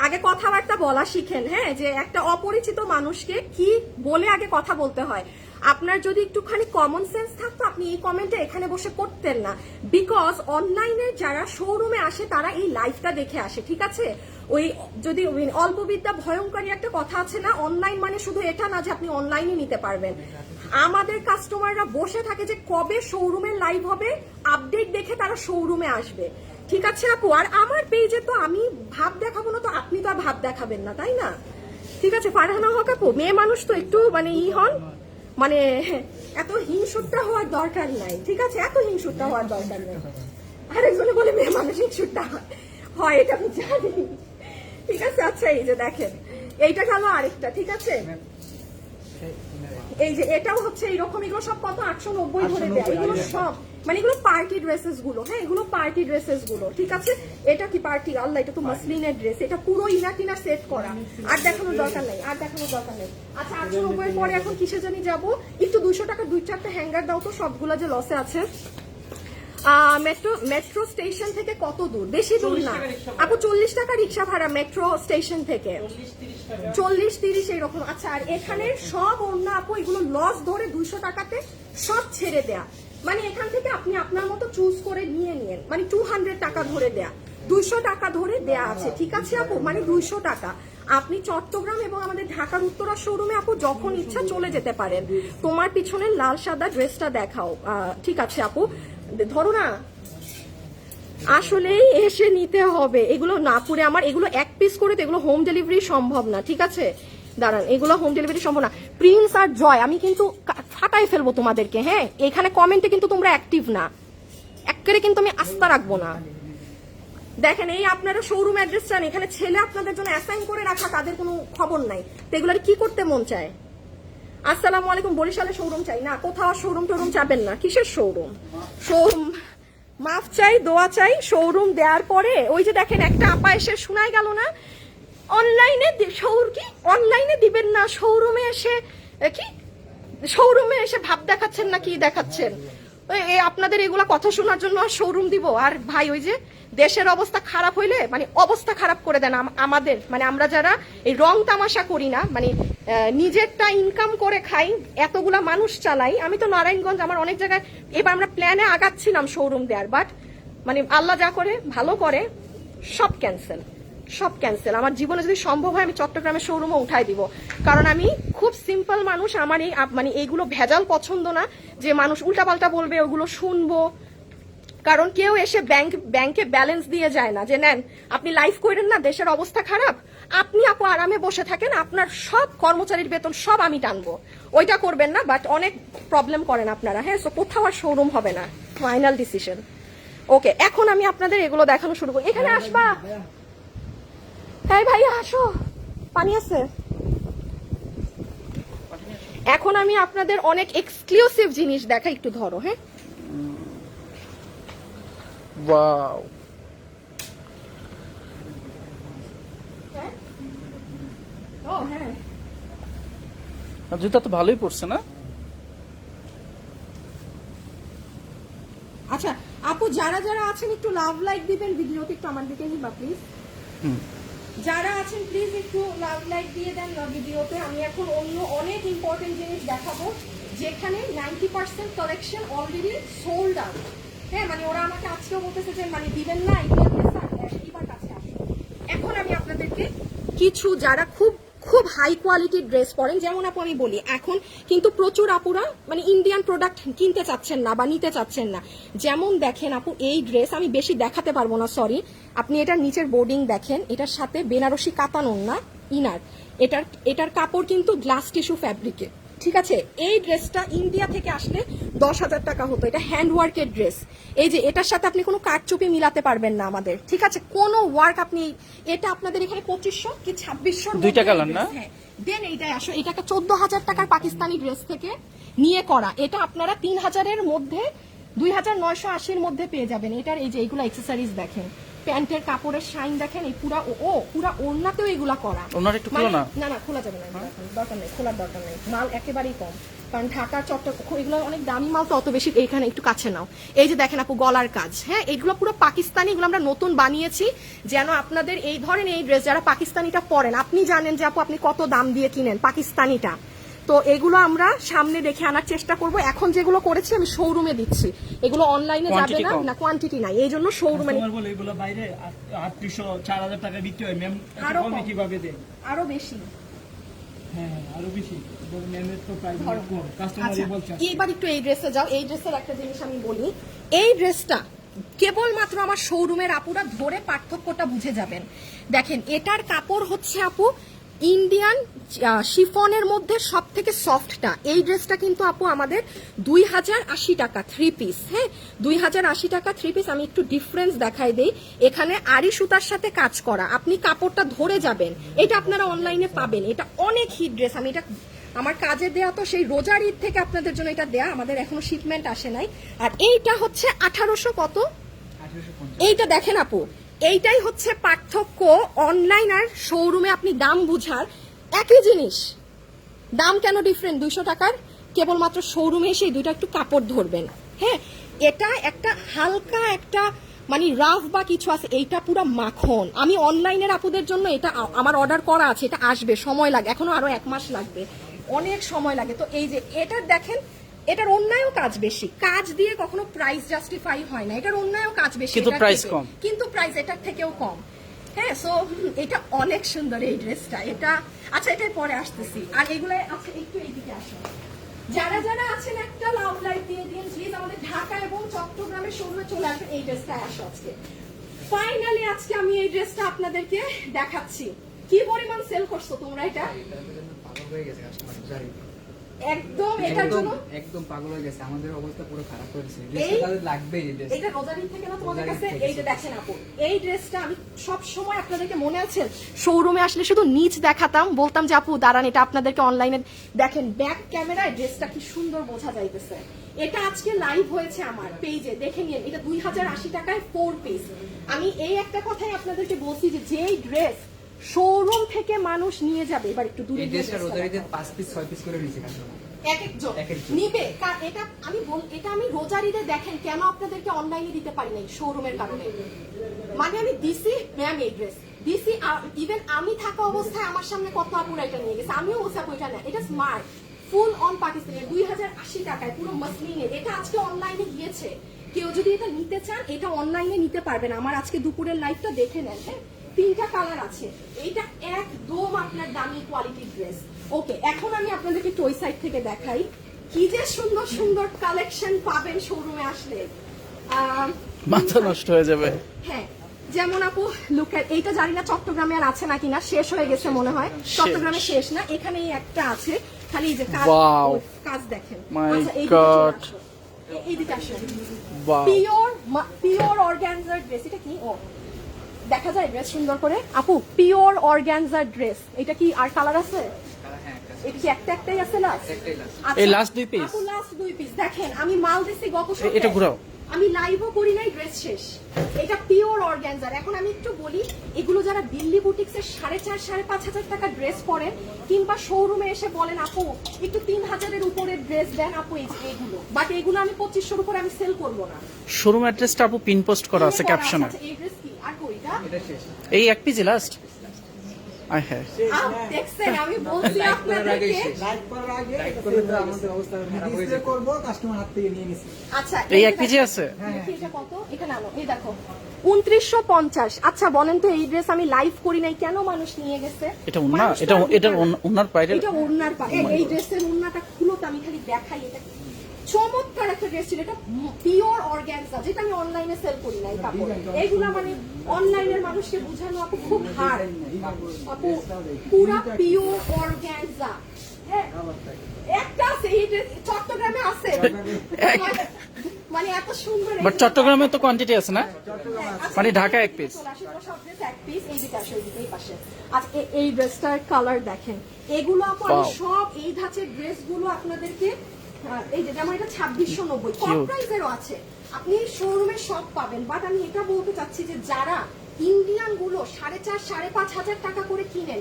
আগে কথাবার্তা বলা শিখেন, হ্যাঁ, যে একটা অপরিচিত মানুষকে কি বলে আগে কথা বলতে হয়। আপনার যদি একটুখানি কমন সেন্স থাকতো আপনি এই কমেন্টটা এখানে বসে করতেন না। বিকজ অনলাইনে যারা শোরুমে আসে তারা এই লাইভটা দেখে আসে, ঠিক আছে? ওই যদি অল্প বিদ্যা ভয়ঙ্করী একটা কথা আছে না, অনলাইন মানে শুধু এটা না যে আপনি অনলাইনে নিতে পারবেন। আমাদের কাস্টমাররা বসে থাকে যে কবে শোরুমের লাইভ হবে, আপডেট দেখে তারা শোরুমে আসবে, ঠিক আছে আপু? আর আমার পেজে তো আমি ভাব দেখাবো না, তো আপনি তো আর ভাব দেখাবেন না, তাই না? ঠিক আছে ফারহানা হক আপু, মেয়ে মানুষ তো একটু মানে হন, মানে এত হিংসুট্টা হওয়ার দরকার নাই, ঠিক আছে? এত হিংসুট্টা হওয়ার দরকার নেই। আরেকজনে বলে মেয়ে মানুষ হিংসুট্টা হয়, এটা আমি জানি, ঠিক আছে? আচ্ছা এই যে দেখেন, এইটা গেল আরেকটা, ঠিক আছে? এই যে এটাও হচ্ছে এইরকম, এগুলো সব কত 890 ধরে দেয়, এগুলো সব মানে এগুলো পার্টি ড্রেসেস গুলো, হ্যাঁ, এগুলো পার্টি ড্রেসেস গুলো, ঠিক আছে? এটা কি পার্টি? আল্লাহ, এটা তো মাসলিনের ড্রেস, এটা পুরো ইনাটিনা সেট করা, আর দেখানোর দরকার নেই, আর দেখানোর দরকার নেই। আচ্ছা 890 পরে এখন কিসে জানি যাবো, একটু 200 টাকা 2-4টা হ্যাঙ্গার দাও তো, সবগুলো যে লসে আছে। মেট্রো স্টেশন থেকে কত দূর? বেশি দূর না আপু, 40 টাকা রিক্সা ভাড়া মেট্রো স্টেশন থেকে, 40-30 এইরকম। আচ্ছা আর এখানে সব অন্য আপু এগুলো লস ধরে 200 টাকাতে সব ছেড়ে দেয়া, মানে এখান থেকে আপনি আপনার মতো চুজ করে নিয়ে নিয়েন, মানে 200 টাকা ধরে দেয়া, 200 টাকা ধরে দেয়া আছে, ঠিক আছে আপু? মানে 200 টাকা আপনি চট্টগ্রাম এবং আমাদের ঢাকার উত্তরা শোরুমে আপু যখন ইচ্ছা চলে যেতে পারেন। তোমার পিছনে লাল সাদা ড্রেসটা দেখাও, ঠিক আছে আপু? ধরো না, আসলেই এসে নিতে হবে এগুলো না পুরে, আমার এগুলো এক পিস করে তো এগুলো হোম ডেলিভারি সম্ভব না, ঠিক আছে? দাঁড়ান, এগুলো হোম ডেলিভারি সম্ভব না। প্রিন্স আর জয় আমি কিন্তু ফাটাই ফেলবো তোমাদেরকে, হ্যাঁ? এখানে কমেন্টে কিন্তু তোমরা অ্যাক্টিভ না, একেবারে কিন্তু আমি আস্থা রাখবো না। দেখেন এই আপনারা শোরুম অ্যাড্রেস চান, এখানে ছেলে আপনাদের জন্য অ্যাসাইন করে রাখা, তাদের কোনো খবর নাই, তো এগুলোর কি করতে মন চায়? আসসালামু আলাইকুম, বরিশালে শোরুম চাই না, কোথাও শোরুম টোরুম চাবেন না। কিসের শোরুম? শোরুম মাফ চাই, দোয়া চাই, শোরুম দেওয়ার পরে ওই যে দেখেন একটা আপা এসে শোনাই গেল না, অনলাইনে কি অনলাইনে দিবেন না, শোরুমে এসে কি শোরুমে এসে ভাব দেখাচ্ছেন না কি দেখাচ্ছেন? আপনাদের এগুলা কথা শোনার জন্য আর শোরুম দিব? আর ভাই ওই যে দেশের অবস্থা খারাপ হইলে মানে অবস্থা খারাপ করে দেন আমাদের, মানে আমরা যারা এই রং তামাশা করি না, মানে নিজেরটা ইনকাম করে খাই, এতগুলা মানুষ চালাই। আমি তো নারায়ণগঞ্জ, আমার অনেক জায়গায় এবার আমরা প্ল্যানে আগাচ্ছিলাম শোরুম দেওয়ার, বাট মানে আল্লাহ যা করে ভালো করে, সব ক্যান্সেল, সব ক্যান্সেল। আমার জীবনে যদি সম্ভব হয় আমি চট্টগ্রামের শোরুমও উঠাই দিব, কারণ আমি খুব সিম্পল মানুষ, আমার এই মানে এইগুলো ভেজাল পছন্দ না, যে মানুষ উল্টাপাল্টা বলবে ওগুলো শুনবো। কারণ কেউ এসে ব্যাংকে ব্যালেন্স দিয়ে যায় না যে নেন আপনি লাইফ করেন না, দেশের অবস্থা খারাপ, আপনি আপু আরামে বসে থাকেন, আপনার সব কর্মচারীর বেতন সব আমি টানবো, ওইটা করবেন না। বাট অনেক প্রবলেম করেন আপনারা, হ্যাঁ? সো কোথাও আর শোরুম হবে না, ফাইনাল ডিসিশন। ওকে, এখন আমি আপনাদের এগুলো দেখানো শুরু করি। এখানে আসবা, হ্যাঁ ভাইয়া আসো, পানি আছে। এখন আমি আপনাদের অনেক এক্সক্লুসিভ জিনিস দেখাই, একটু ধরো, হ্যাঁ? ওয়াও, হ্যাঁ জুতা তো ভালোই পড়ছে না? আচ্ছা আপু, যারা যারা আছেন একটু লাভ লাইক দিবেন, ভিডিওতে একটু আমার দিকে নিবা প্লিজ। যারা আছেন প্লিজ একটু লাভ লাইক দিয়ে দেন না ভিডিওতে। আমি এখন অন্য অনেক ইম্পর্টেন্ট জিনিস দেখাবো, যেখানে 90% কালেকশন অলরেডি সোল্ড আউট। হ্যাঁ, মানে ওরা আমাকে আজকেও বলতেছে যে মানে দিবেন না, এবার কাছে আসো। এখন আমি আপনাদেরকে কিছু যারা খুব খুব হাই কোয়ালিটির ড্রেস পরেন, যেমন আপু আমি বলি, এখন কিন্তু প্রচুর আপুরা মানে ইন্ডিয়ান প্রোডাক্ট কিনতে চাচ্ছেন না বা নিতে চাচ্ছেন না। যেমন দেখেন আপু, এই ড্রেস আমি বেশি দেখাতে পারবো না, সরি। আপনি এটার নিচের বোর্ডিং দেখেন, এটার সাথে বেনারসি কাতান ওড়না ইনার, এটার কাপড় কিন্তু গ্লাস টিস্যু ফ্যাব্রিকে, ঠিক আছে, এই ড্রেসটা ইন্ডিয়া থেকে আসলে 10,000 টাকা হতো। এটা হ্যান্ডওয়ার্কের ড্রেস। এই যে এটার সাথে আপনি কোনো কারচুপি মিলাতে পারবেন না আমাদের, ঠিক আছে, কোনো ওয়ার্ক আপনি, এটা আপনাদের এখানে 2500 কি 2600 দুইটা কালার না? হ্যাঁ, দেন এইটাই আসো, এটা একটা 14,000 টাকার পাকিস্তানি ড্রেস থেকে নিয়ে করা। এটা আপনারা 3000-এর মধ্যে 2980-এর মধ্যে পেয়ে যাবেন। এটার এই যে এইগুলো অ্যাক্সেসরিজ দেখেন, প্যান্টের কাপড়ের শাইন দেখেন, এই পুরা পুরা ওড়নাতেও এগুলা করা। ওনার একটু খুলো না। না খোলা যাবে না, দরকার নেই, খোলার দরকার নেই, মাল একেবারেই কম। কারণ ঢাকার চট্টগ্রাম এগুলো অনেক দামি মাল তো, অত বেশি এখানে একটু কাছে নাও। এই যে দেখেন আপু গলার কাজ, হ্যাঁ এগুলো পুরো পাকিস্তানি, এগুলো আমরা নতুন বানিয়েছি যেন আপনাদের এই ধরেন এই ড্রেস যারা পাকিস্তানিটা পরেন, আপনি জানেন যে আপু আপনি কত দাম দিয়ে কিনেন পাকিস্তানিটা, তো এগুলো আমরা সামনে রেখে আনার চেষ্টা করব। এখন যেগুলো করেছি আমি শোরুমে দিচ্ছি, এগুলো অনলাইনে যাবে Quantity না, কম। না কোয়ান্টিটি নাই, এই জন্য শোরুমে তোমার বলে এগুলো বাইরে 3800-4000 টাকা বিক্রি হয় ম্যাম, আরো কমে কম। কিভাবে দেন? আরো বেশি। হ্যাঁ আরো বেশি, ম্যামের তো প্রাইস ধরো। কম, কাস্টমারই বলছে। আচ্ছা, এবার একটু এই ড্রেসে যাও। এই ড্রেসের একটা জিনিস আমি বলি, এই ড্রেসটা কেবলমাত্র আমার শোরুমের আপুরা ধরে পার্থক্যটা বুঝে যাবেন। দেখেন এটার কাপড় হচ্ছে আপু ইন্ডিয়ান শিফনের মধ্যে সব থেকে সফটটা। এই ড্রেসটা কিন্তু আপু আমাদের 2080 টাকা 3 পিস, হ্যাঁ 2080 টাকা 3 পিস। আমি একটু ডিফারেন্স দেখাই দেই, এখানে আড়ি সুতার সাথে কাজ করা, আপনি কাপড়টা ধরে যাবেন। এটা আপনারা অনলাইনে পাবেন, এটা অনেক হিট ড্রেস। আমি এটা আমার কাজে দেয়া, তো সেই রোজার ঈদ থেকে আপনাদের জন্য এটা দেয়া, আমাদের এখনো শিপমেন্ট আসে নাই। আর এইটা হচ্ছে 1800 কত, এইটা দেখেন আপু, এইটাই হচ্ছে পার্থক্য অনলাইন আর শোরুমে আপনি দাম বুঝার। একই জিনিস, দাম কেন ডিফারেন্ট 200 টাকার, কেবলমাত্র শোরুমে এসে দুইটা একটু কাপড় ধরবেন। হ্যাঁ এটা একটা হালকা একটা মানে রাফ বা কিছু আছে, এইটা পুরো মাখন। আমি অনলাইনের আপুদের জন্য এটা আমার অর্ডার করা আছে, এটা আসবে, সময় লাগে, এখনো আরো 1 মাস লাগবে, অনেক সময় লাগে। তো এই যে এটার দেখেন, এটার অন্যায়ও কাজ বেশি, কাজ দিয়ে কখনো প্রাইস জাস্টিফাই হয় না, এটার অন্যায়ও কাজ বেশি কিন্তু এটার প্রাইস থেকে। কম। কিন্তু প্রাইস এটার থেকেও কম। হ্যাঁ সো এটা অনেক সুন্দর এই ড্রেসটা, এটা আচ্ছা এটাই পরে আসতেছি। আর এগুলো আচ্ছা একটু এইদিকে আসো, যারা যারা আছেন একটা লাভ লাইট দিয়ে দিন প্লিজ, আমাদের ঢাকা এবং চট্টগ্রামের শোরুমে চলে আসবেন। এই ড্রেসটা আসো আজকে ফাইনালি, আজকে আমি এই ড্রেসটা আপনাদেরকে দেখাচ্ছি। কি পরিমাণ সেল করছো তোমরা এটা, পাগল হয়ে গেছে কাস্টমার, জানি একদম এটার জন্য একদম পাগল হয়ে গেছে, আমাদের অবস্থা পুরো খারাপ করেছে। এই- ড্রেসটা তাদের লাগবেই, এই ড্রেস এটা রোজারি থেকে না তোমাদের রোজারি কাছে? থেকে। এই যে দেখেন আপু, এই ড্রেসটা আমি সব সময় আপনাদেরকে মনে আছে শোরুমে আসলে শুধু নিচ দেখাতাম, বলতাম যে আপু দাঁড়ান এটা আপনাদেরকে অনলাইনে দেখেন, ব্যাক ক্যামেরায় ড্রেসটা কি সুন্দর বোঝা যাইতেছে। এটা আজকে লাইভ হয়েছে আমার পেজে, দেখে নিন। এটা 2080 টাকায় 4 পিস। আমি এই একটা কথাই আপনাদেরকে বলছি যে যেই ড্রেস শোরুম থেকে মানুষ নিয়ে যাবে, এবার একটু দূরে এই গিয়ে ড্রেসটা ড্রেসটা রোজারিতে দেখাও। 5 পিস 6 পিস করে নিয়েছে কাস্টমার। এক একজন এক একজন। নিবে। এটা রোজার ঈদে দেখেন কেন আপনাদেরকে অনলাইনে দিতে পারি নাই, শোরুমের কারণে। মানে আমি দিছি ম্যাম এই ড্রেস দিছি, ইভেন আমি থাকা অবস্থায় আমার সামনে কত আপুরা এটা নিয়ে গেছে, আমিও বলছি আপু এটা না, এটা স্মার্ট ফুল অন পাকিস্তানি 2080 টাকায় পুরো মসলিনের। এটা আজকে অনলাইনে গিয়েছে, কেউ যদি এটা নিতে চান এটা অনলাইনে নিতে পারবেন। আমার আজকে দুপুরের লাইভটা দেখে নেন, হ্যাঁ 3টা কালার আছে, এইটা একদম আপনার দামি কোয়ালিটির ড্রেস। ওকে, এখন আমি আপনাদেরকে একটু ওই সাইড থেকে দেখাই, কি যে সুন্দর সুন্দর কালেকশন পাবেন শোরুমে আসলে। মাথা নষ্ট হয়ে যাবে। হ্যাঁ যেমন আপু লুকের এইটা জানি না চট্টগ্রামে আর আছে নাকি না, শেষ হয়ে গেছে মনে হয়, চট্টগ্রামে শেষ না, এখানে এই একটা আছে, খালি এই যে কাজ, Wow. কাজ দেখেন। My আচ্ছা God. এইদিকে আসেন, Wow. Pure organza dress. এটা কি ও দেখা যায় ড্রেস সুন্দর করে আপু, পিওর অর্গানজার ড্রেস। এটা কি আর কালার আছে? হ্যাঁ এটা কি একটাই আছে লাস্ট? একটাই last। এই last 2 piece? আপু লাস্ট 2 পিস দেখেন, আমি মাল দিছি গত এটা সপ্তাহে, ঘুরাও। আমি লাইভও করি নাই, ড্রেস শেষ। এটা পিওর অর্গানজার। এখন আমি একটু বলি, এগুলো যারা দিল্লি বুটিক্সের 4,500-5,000 টাকা ড্রেস পরেন, কিংবা শোরুমে এসে বলেন আপু একটু 3,000-এর উপরে ড্রেস দেন আপু, এইগুলো, বাট এগুলো আমি 2500-এর উপরে আমি সেল করবো না। শোরুম অ্যাড্রেসটা আপু পিন পোস্ট করা আছে ক্যাপশনে। আচ্ছা, এই ড্রেস কি আর কইটা এটা শেষ। এই এক পিস লাস্ট। আই হ্যাঁ দেখছেন, আমি বলছি লাইভ করার আগেই আপনাদেরকে। শেষ। লাইভ করার আগে লাইভ করে তো আমাদের অবস্থা খারাপ হয়ে ডিসপ্লে যেত। করবো, কাস্টমার হাত থেকে নিয়ে নিছি। আচ্ছা এই যে এক পিসই আছে? দেখি এটা কত, এখানে আনো, এই দেখো 2950। আচ্ছা বলেন তো এই ড্রেস আমি লাইভ করি নাই কেন মানুষ নিয়ে গেছে? এটা ওন্না, মানুষ তো এটা আর এটা বুঝে না। ওন্নার বাইরে। এটা ওড়নার এই ড্রেসের ওড়নাটা খুলো তো আমি খালি দেখাই, এটা চমৎকার আর একটা ড্রেস ছিল, এটা পিওর অর্গানজা, যেটা আমি অনলাইনে সেল করি না এই কাপড়। এইগুলা মানে অনলাইনের মানুষকে বোঝানো আপু খুব হার্ড। আপু পুরা পিওর অর্গানজা, হ্যাঁ একটা আছে এই যে চট্টগ্রামে আছে, মানে এত সুন্দর। বাট চট্টগ্রামে তো কোয়ান্টিটি আছে না? আচ্ছা, মানে ঢাকা এক piece। চলে আসে, তো সব ড্রেস এক পিস। এই দিকে আসে, এই পাশে। আচ্ছা এই ড্রেসটার কালার দেখেন, এগুলো আপু আমি Wow. সব এই ধাঁচের ড্রেসগুলো আপনাদেরকে এই যে যেমন এটা 2690 কম প্রাইসেরও আছে, আপনি শোরুমে সব পাবেন। বাট আমি এটা বলতে চাচ্ছি যে যারা ইন্ডিয়ান গুলো 4,500-5,500 টাকা করে কিনেন,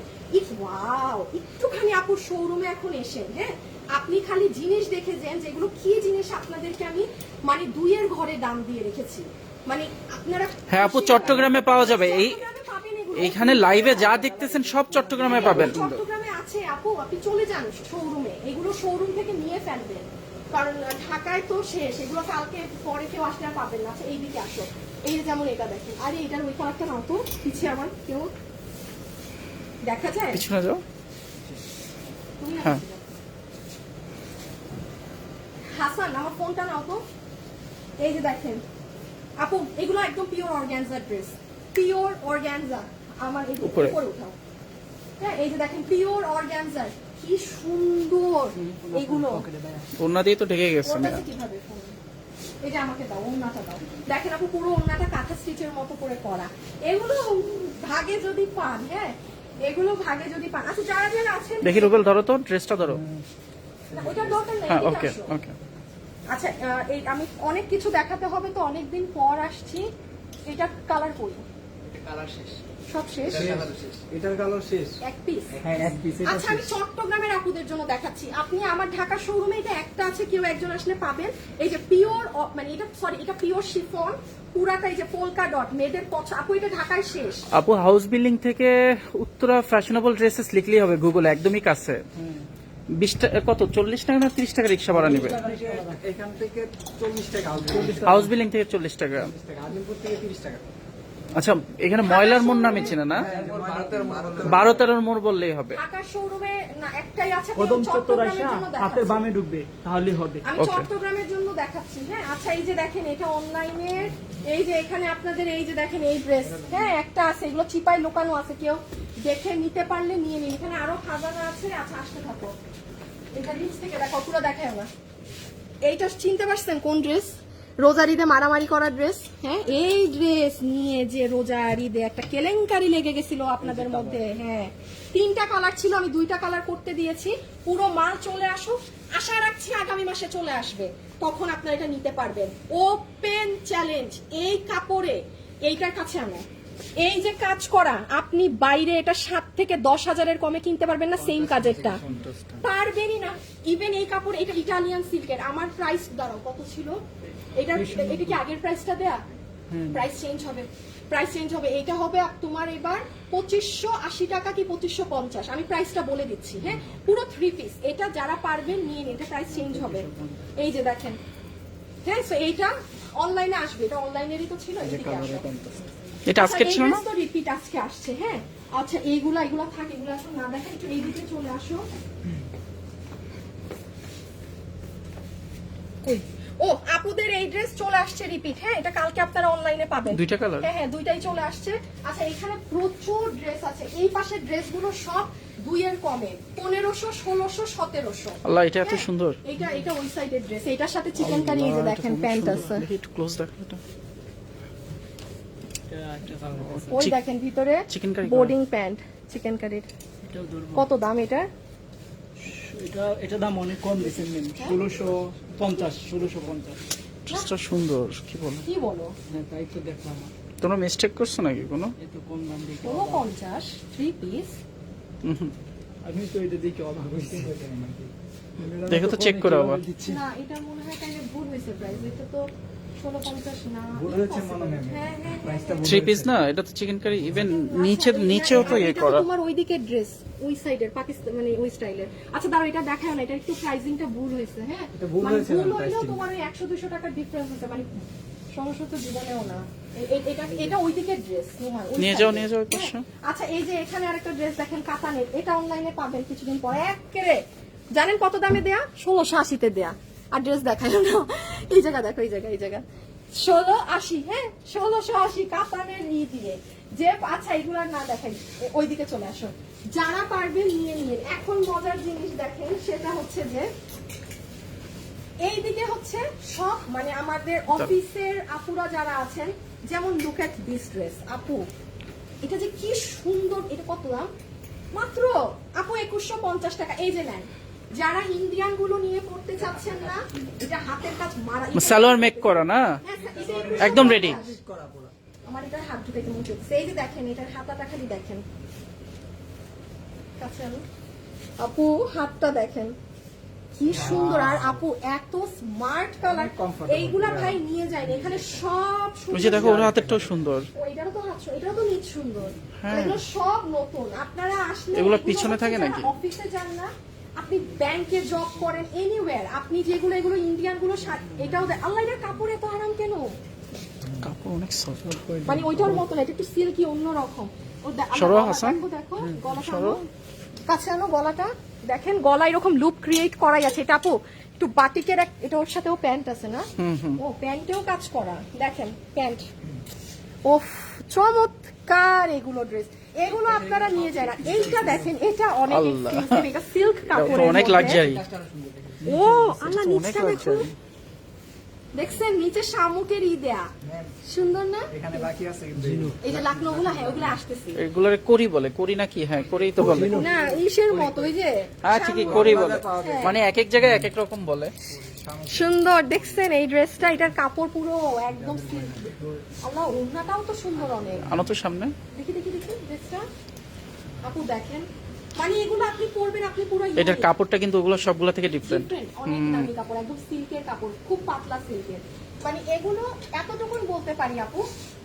ওয়াও, একটুখানি আপুর শোরুমে এখন এসেন, হ্যাঁ আপনি খালি জিনিস দেখে যান যেগুলো কি জিনিস আপনাদেরকে আমি মানে দুইয়ের ঘরে দাম দিয়ে রেখেছি। মানে আপনারা হ্যাঁ আপু, চট্টগ্রামে পাওয়া যাবে। চট্টগ্রামে পাবেন এগুলো। এইখানে লাইভে যা দেখতেছেন সব চট্টগ্রামে পাবেন। চট্টগ্রামে আছে আপু, আপনি চলে যান শোরুমে, এগুলো শোরুম থেকে নিয়ে ফেলবেন, কারণ ঢাকায় তো শেষ, এগুলো কালকে পরে কেউ আসলে আর পাবেন না। আচ্ছা এই দিকে আসো, এই যে যেমন এটা দেখেন, আরে এটার ওই কালারটা নাও তো, পিছিয়ে আমার কেউ দেখা যায়? পিছনে যাও। তুমি না হ্যাঁ। পিছিয়ে যাও। হাসান আমার ফোনটা নাও তো। এই যে দেখেন আপু, এগুলো একদম pure organza dress, pure organza. আমার এই উপরে। উপরে উঠাও, হ্যাঁ এই যে দেখেন পিওর অর্গানজা, কি সুন্দর এগুলো। ওড়না দিয়ে তো ঢেকে গেছে। ওড়নাটা কিভাবে ফোন? এই যে আমাকে দাও, ওড়নাটা দাও। দেখেন আপু পুরো ওড়নাটা কাঁথা স্টিচের মতো করে করা। এগুলো ভাগে যদি পান, হ্যাঁ এগুলো ভাগে যদি পান। আচ্ছা যারা যারা আছেন, দেখি রুবেল, ধরো তো ড্রেসটা ধরো। না, ওইটার দরকার নেই, হ্যাঁ এদিকে ওকে আসো। ওকে। আচ্ছা এই আমি অনেক কিছু দেখাতে হবে তো, অনেকদিন পর আসছি। এটা কালার করি, এটা কালার শেষ, সব শেষ, এটা কালার শেষ। এটার কালার শেষ। এক পিস। হ্যাঁ এক পিস। আচ্ছা আমি চট্টগ্রামের আপুদের জন্য দেখাচ্ছি, আপনি আমার ঢাকা শোরুমে এটা একটা আছে, কেউ একজন আসলে পাবেন। এই যে পিওর, মানে এটা সরি এটা পিওর শিফন, পুরাটা এই যে পোলকা ডট মেয়েদের আপু, এটা ঢাকায় শেষ। আপু হাউস বিল্ডিং থেকে উত্তরা ফ্যাশনেবল ড্রেসেস লিখলেই হবে গুগলে, একদমই কাছে। 20 টাকা, কত 40 টাকা না 30 টাকা রিক্সা ভাড়া নেবে। এখান থেকে 40 টাকা, হাউস বিল্ডিং থেকে 40 টাকা। আজিমপুর থেকে 30 টাকা। আচ্ছা এখানে ময়লার মোড় নামে চিনে না? 12-13 মোড় বললেই হবে। ঢাকা শোরুমে না একটাই আছে, আপনি কদম চত্বর চট্টগ্রামের আসা জন্য হাতের দেখাচ্ছি। বামে ঢুকবে, তাহলেই হবে। আমি Okay. চট্টগ্রামের জন্য দেখাচ্ছি, হ্যাঁ আচ্ছা এই যে দেখেন এটা অনলাইনে, এই যে এখানে আপনাদের এই যে দেখেন এই ড্রেস, হ্যাঁ একটা আছে, এগুলো চিপায় লুকানো আছে, কেউ দেখে নিতে পারলে নিয়ে নিন। এখানে আরো খাজানা আছে। আচ্ছা আসতে থাকো, এটা নিচ থেকে দেখো, পুরো দেখায় না। এইটা চিনতে পারছেন কোন ড্রেস? রোজারিদে মারামারি করা ড্রেস, হ্যাঁ এই ড্রেস নিয়ে যে রোজারিদে একটা কেলেঙ্কারি লেগে গেছিল আপনাদের মধ্যে, হ্যাঁ 3টা কালার ছিল, আমি 2টা কালার করতে দিয়েছি। পুরো মাল চলে আসুক, আশা রাখছি আগামী মাসে চলে আসবে, তখন আপনারা এটা নিতে পারবেন। ওপেন চ্যালেঞ্জ, এই কাপড়ে এইটার কাছে আনো, এই যে কাজ করা, আপনি বাইরে এটা 7 থেকে 10 হাজারের কমে কিনতে পারবেন না, সেম কাজেরটা পারবেনই না। ইভেন এই কাপড়, এটা ইটালিয়ান সিল্কের, আমার প্রাইস দাঁড়াও কত ছিল, এটা কি আগের প্রাইসটা দেয়া? প্রাইস চেঞ্জ হবে, প্রাইস চেঞ্জ হবে। এটা হবে তোমার এবার 2580 টাকা কি 2550, আমি প্রাইসটা বলে দিচ্ছি, হ্যাঁ পুরো 3 পিস। এটা যারা পারবেন নিয়ে নিন, এটা প্রাইস চেঞ্জ হবে। এই যে দেখেন, হ্যাঁ সো এইটা অনলাইনে আসবে, এটা অনলাইনেরই তো ছিল। এদিকে আসো, এটা আজকে ছিল না? তো রিপিট আজকে আসছে, হ্যাঁ আচ্ছা এইগুলা থাকে, এগুলো এখন না দেখেন, একটু এইদিকে চলে আসো। ও আপুদের এই ড্রেস চলে আসছে রিপিট, হ্যাঁ এটা কালকে আপনারা অনলাইনে পাবেন। 2টা কালার? হ্যাঁ হ্যাঁ 2টাই চলে আসছে। আচ্ছা এখানে প্রচুর ড্রেস আছে, এই পাশের ড্রেসগুলো সব 2 এর কমে, 1500, 1600, 1700। আল্লাহ এটা এত সুন্দর। এটা ওই সাইডের ড্রেস, এটার সাথে চিকেন কারি, এই যে দেখেন প্যান্ট আছে, দেখি একটু ক্লোজ দেখো এটা। ওই দেখেন ভিতরে চিকেন কারি বোর্ডিং প্যান্ট চিকেন কারির। এটাও ধরবো। কত দাম এটা? এটা দাম অনেক কম দিয়েছেন ম্যাম, 1650, 1650। ড্রেসটা সুন্দর, কি বলো? কি বলো? হ্যাঁ তাই তো দেখলাম, তোমরা মিস্টেক করছো নাকি কোনো? এত কম দাম দেখে 50 3 পিস। হুম। আমি তো এটা দেখে অবাক হয়েছি। দেখো তো চেক করে আবার। না এটা মনে হয় তাহলে ভুল হয়েছে প্রাইস, এটা তো 1650 না। ভুল হয়েছে মনে হয়। হ্যাঁ হ্যাঁ প্রাইসটা 3 পিস না, এটা তো চিকেন কারি। ইভেন নিচেও তো ইয়ে এটা করা। তোমার ওইদিকে ড্রেস, ওই সাইডের পাকিস্তান মানে ওই স্টাইলের। আচ্ছা দাঁড়াও এটা দেখাও না, এটা একটু প্রাইসিংটা ভুল হয়েছে, হ্যাঁ এটা ভুল মানে হয়েছে ভুল না, হইলেও pricing। তোমার ওই 100-200 টাকার ডিফারেন্স আছে, মানে সমস্যা তো জীবনেও না। এটা ওইদিকে ড্রেস নিয়ে যাও ওই পাশে। আচ্ছা এই যে এখানে আরেকটা ড্রেস দেখেন কাতানের, এটা অনলাইনে পাবেন কিছুদিন পরে। একেবারে জানেন কত দামে দেয়া? 1680 তে দেয়া। আর ড্রেস দেখালো না। এই জায়গা দেখো, এই জায়গা 1680, হ্যাঁ 1680 কাতানের দিয়ে যে। আচ্ছা এগুলো আর না দেখাই, ওইদিকে চলে আসো। যারা পারবে নিয়ে নিয়ে। এখন মজার জিনিস দেখেন, সেটা হচ্ছে যে এইদিকে হচ্ছে সব মানে আমাদের অফিসের আপুরা যারা আছেন, যেমন লুক এট দিস ড্রেস। আপু এটা যে কি সুন্দর, এটা কত দাম? মাত্র আপু 2150 টাকা। এই যে নেন, যারা ইন্ডিয়ান গুলো নিয়ে পড়তে চাচ্ছেন না, এটা হাতের কাজ মারা, সালোয়ার মেক করা না, একদম ready। আমার এটার হাত দুটো কেমন চলছে, এই যে দেখেন এটার হাতাটা খালি দেখেন, কাছে আনো। আপু হাতটা দেখেন কি সুন্দর, আর আপু এত স্মার্ট কালার। এইগুলা ভাই নিয়ে যায় না, এখানে সব ওই যে দেখো ওর হাতেরটাও সুন্দর। এটারও তো হাত, এটাও তো নিচ সুন্দর। হ্যাঁ। এগুলো সব নতুন, আপনারা আসলে এগুলো পিছনে থাকে নাকি? অফিসে যান না, আপনি ব্যাংকে জব করেন, এনিওয়্যার আপনি যেগুলো এগুলো ইন্ডিয়ান গুলো এটাও আল্লাহ, এটার কাপড় এত আরাম কেন? কাপড় অনেক সফট। মানে ওইটার মতো না, এটা একটু সিল্কি অন্যরকম। সরো হাসান, দেখো গলাটা কাছে আনো, গলাটা দেখেন, গলা এরকম লুপ ক্রিয়েট করাই আছে। এটা আপু একটু বাটিকের এটা, ওর সাথেও প্যান্ট আছে না? ও প্যান্টেও কাজ করা, দেখেন প্যান্ট। ওফ চমৎকার এগুলো ড্রেস, এগুলো আপনারা নিয়ে যায় না। এইটা দেখেন, এটা অনেক এক্সপেন্সিভ, এটা সিল্ক কাপড়, অনেক লাক্সারি। ও আল্লাহ, নিচটা দেখো, দেখছেন নিচে শামুকের দেয়া, সুন্দর না? এখানে বাকি আছে কিন্তু এই যে লাকনো গুলা, হ্যাঁ ওগুলো আসতেছে এগুলোরে করি বলে, করি নাকি? হ্যাঁ করি তো বলে। না, ইসের মতো ওই যে হ্যাঁ ঠিকই করি বলে, মানে এক এক জায়গায় এক এক রকম বলে। সুন্দর। দেখছেন এই ড্রেসটা, এটার কাপড় পুরো একদম সিল্ক। আল্লাহ ওড়নাটাও তো সুন্দর অনেক। আনো তো সামনে, দেখি ড্রেসটা আপু দেখেন, মানে এগুলো আপনি পরবেন, আপনি পুরো এটার কাপড়টা কিন্তু ওগুলো সবগুলো থেকে ডিফারেন্ট। অনেক দামি কাপড়, একদম সিল্কের কাপড়, খুব পাতলা সিল্কের। মানে এগুলো এতটুকুন বলতে পারি আপু,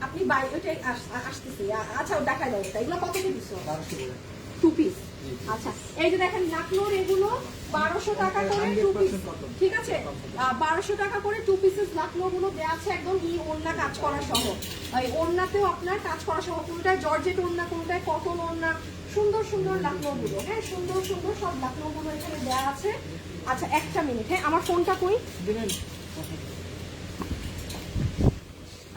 আপনি বাইরে আসতেছি। আচ্ছা দেখা যাবে, এগুলো কত দিয়ে দিচ্ছ? 2 পিস। আচ্ছা এই যে দেখেন লাকনোর এগুলো 1200 টাকা করে 2 পিস, ঠিক আছে? 1200 টাকা করে 2 পিসেস লাকনো গুলো দেয়া আছে, একদম ওড়না কাজ করা সহ। এই ওড়নাতেও আপনার কাজ করা সহ, কোনটায় জর্জেট ওড়না, কোনটায় কটন ওড়না, সুন্দর সুন্দর লাকনো গুলো, হ্যাঁ সুন্দর সুন্দর সব লাকনো গুলো এখানে দেয়া আছে। আচ্ছা একটা মিনিট, হ্যাঁ আমার ফোনটা কই?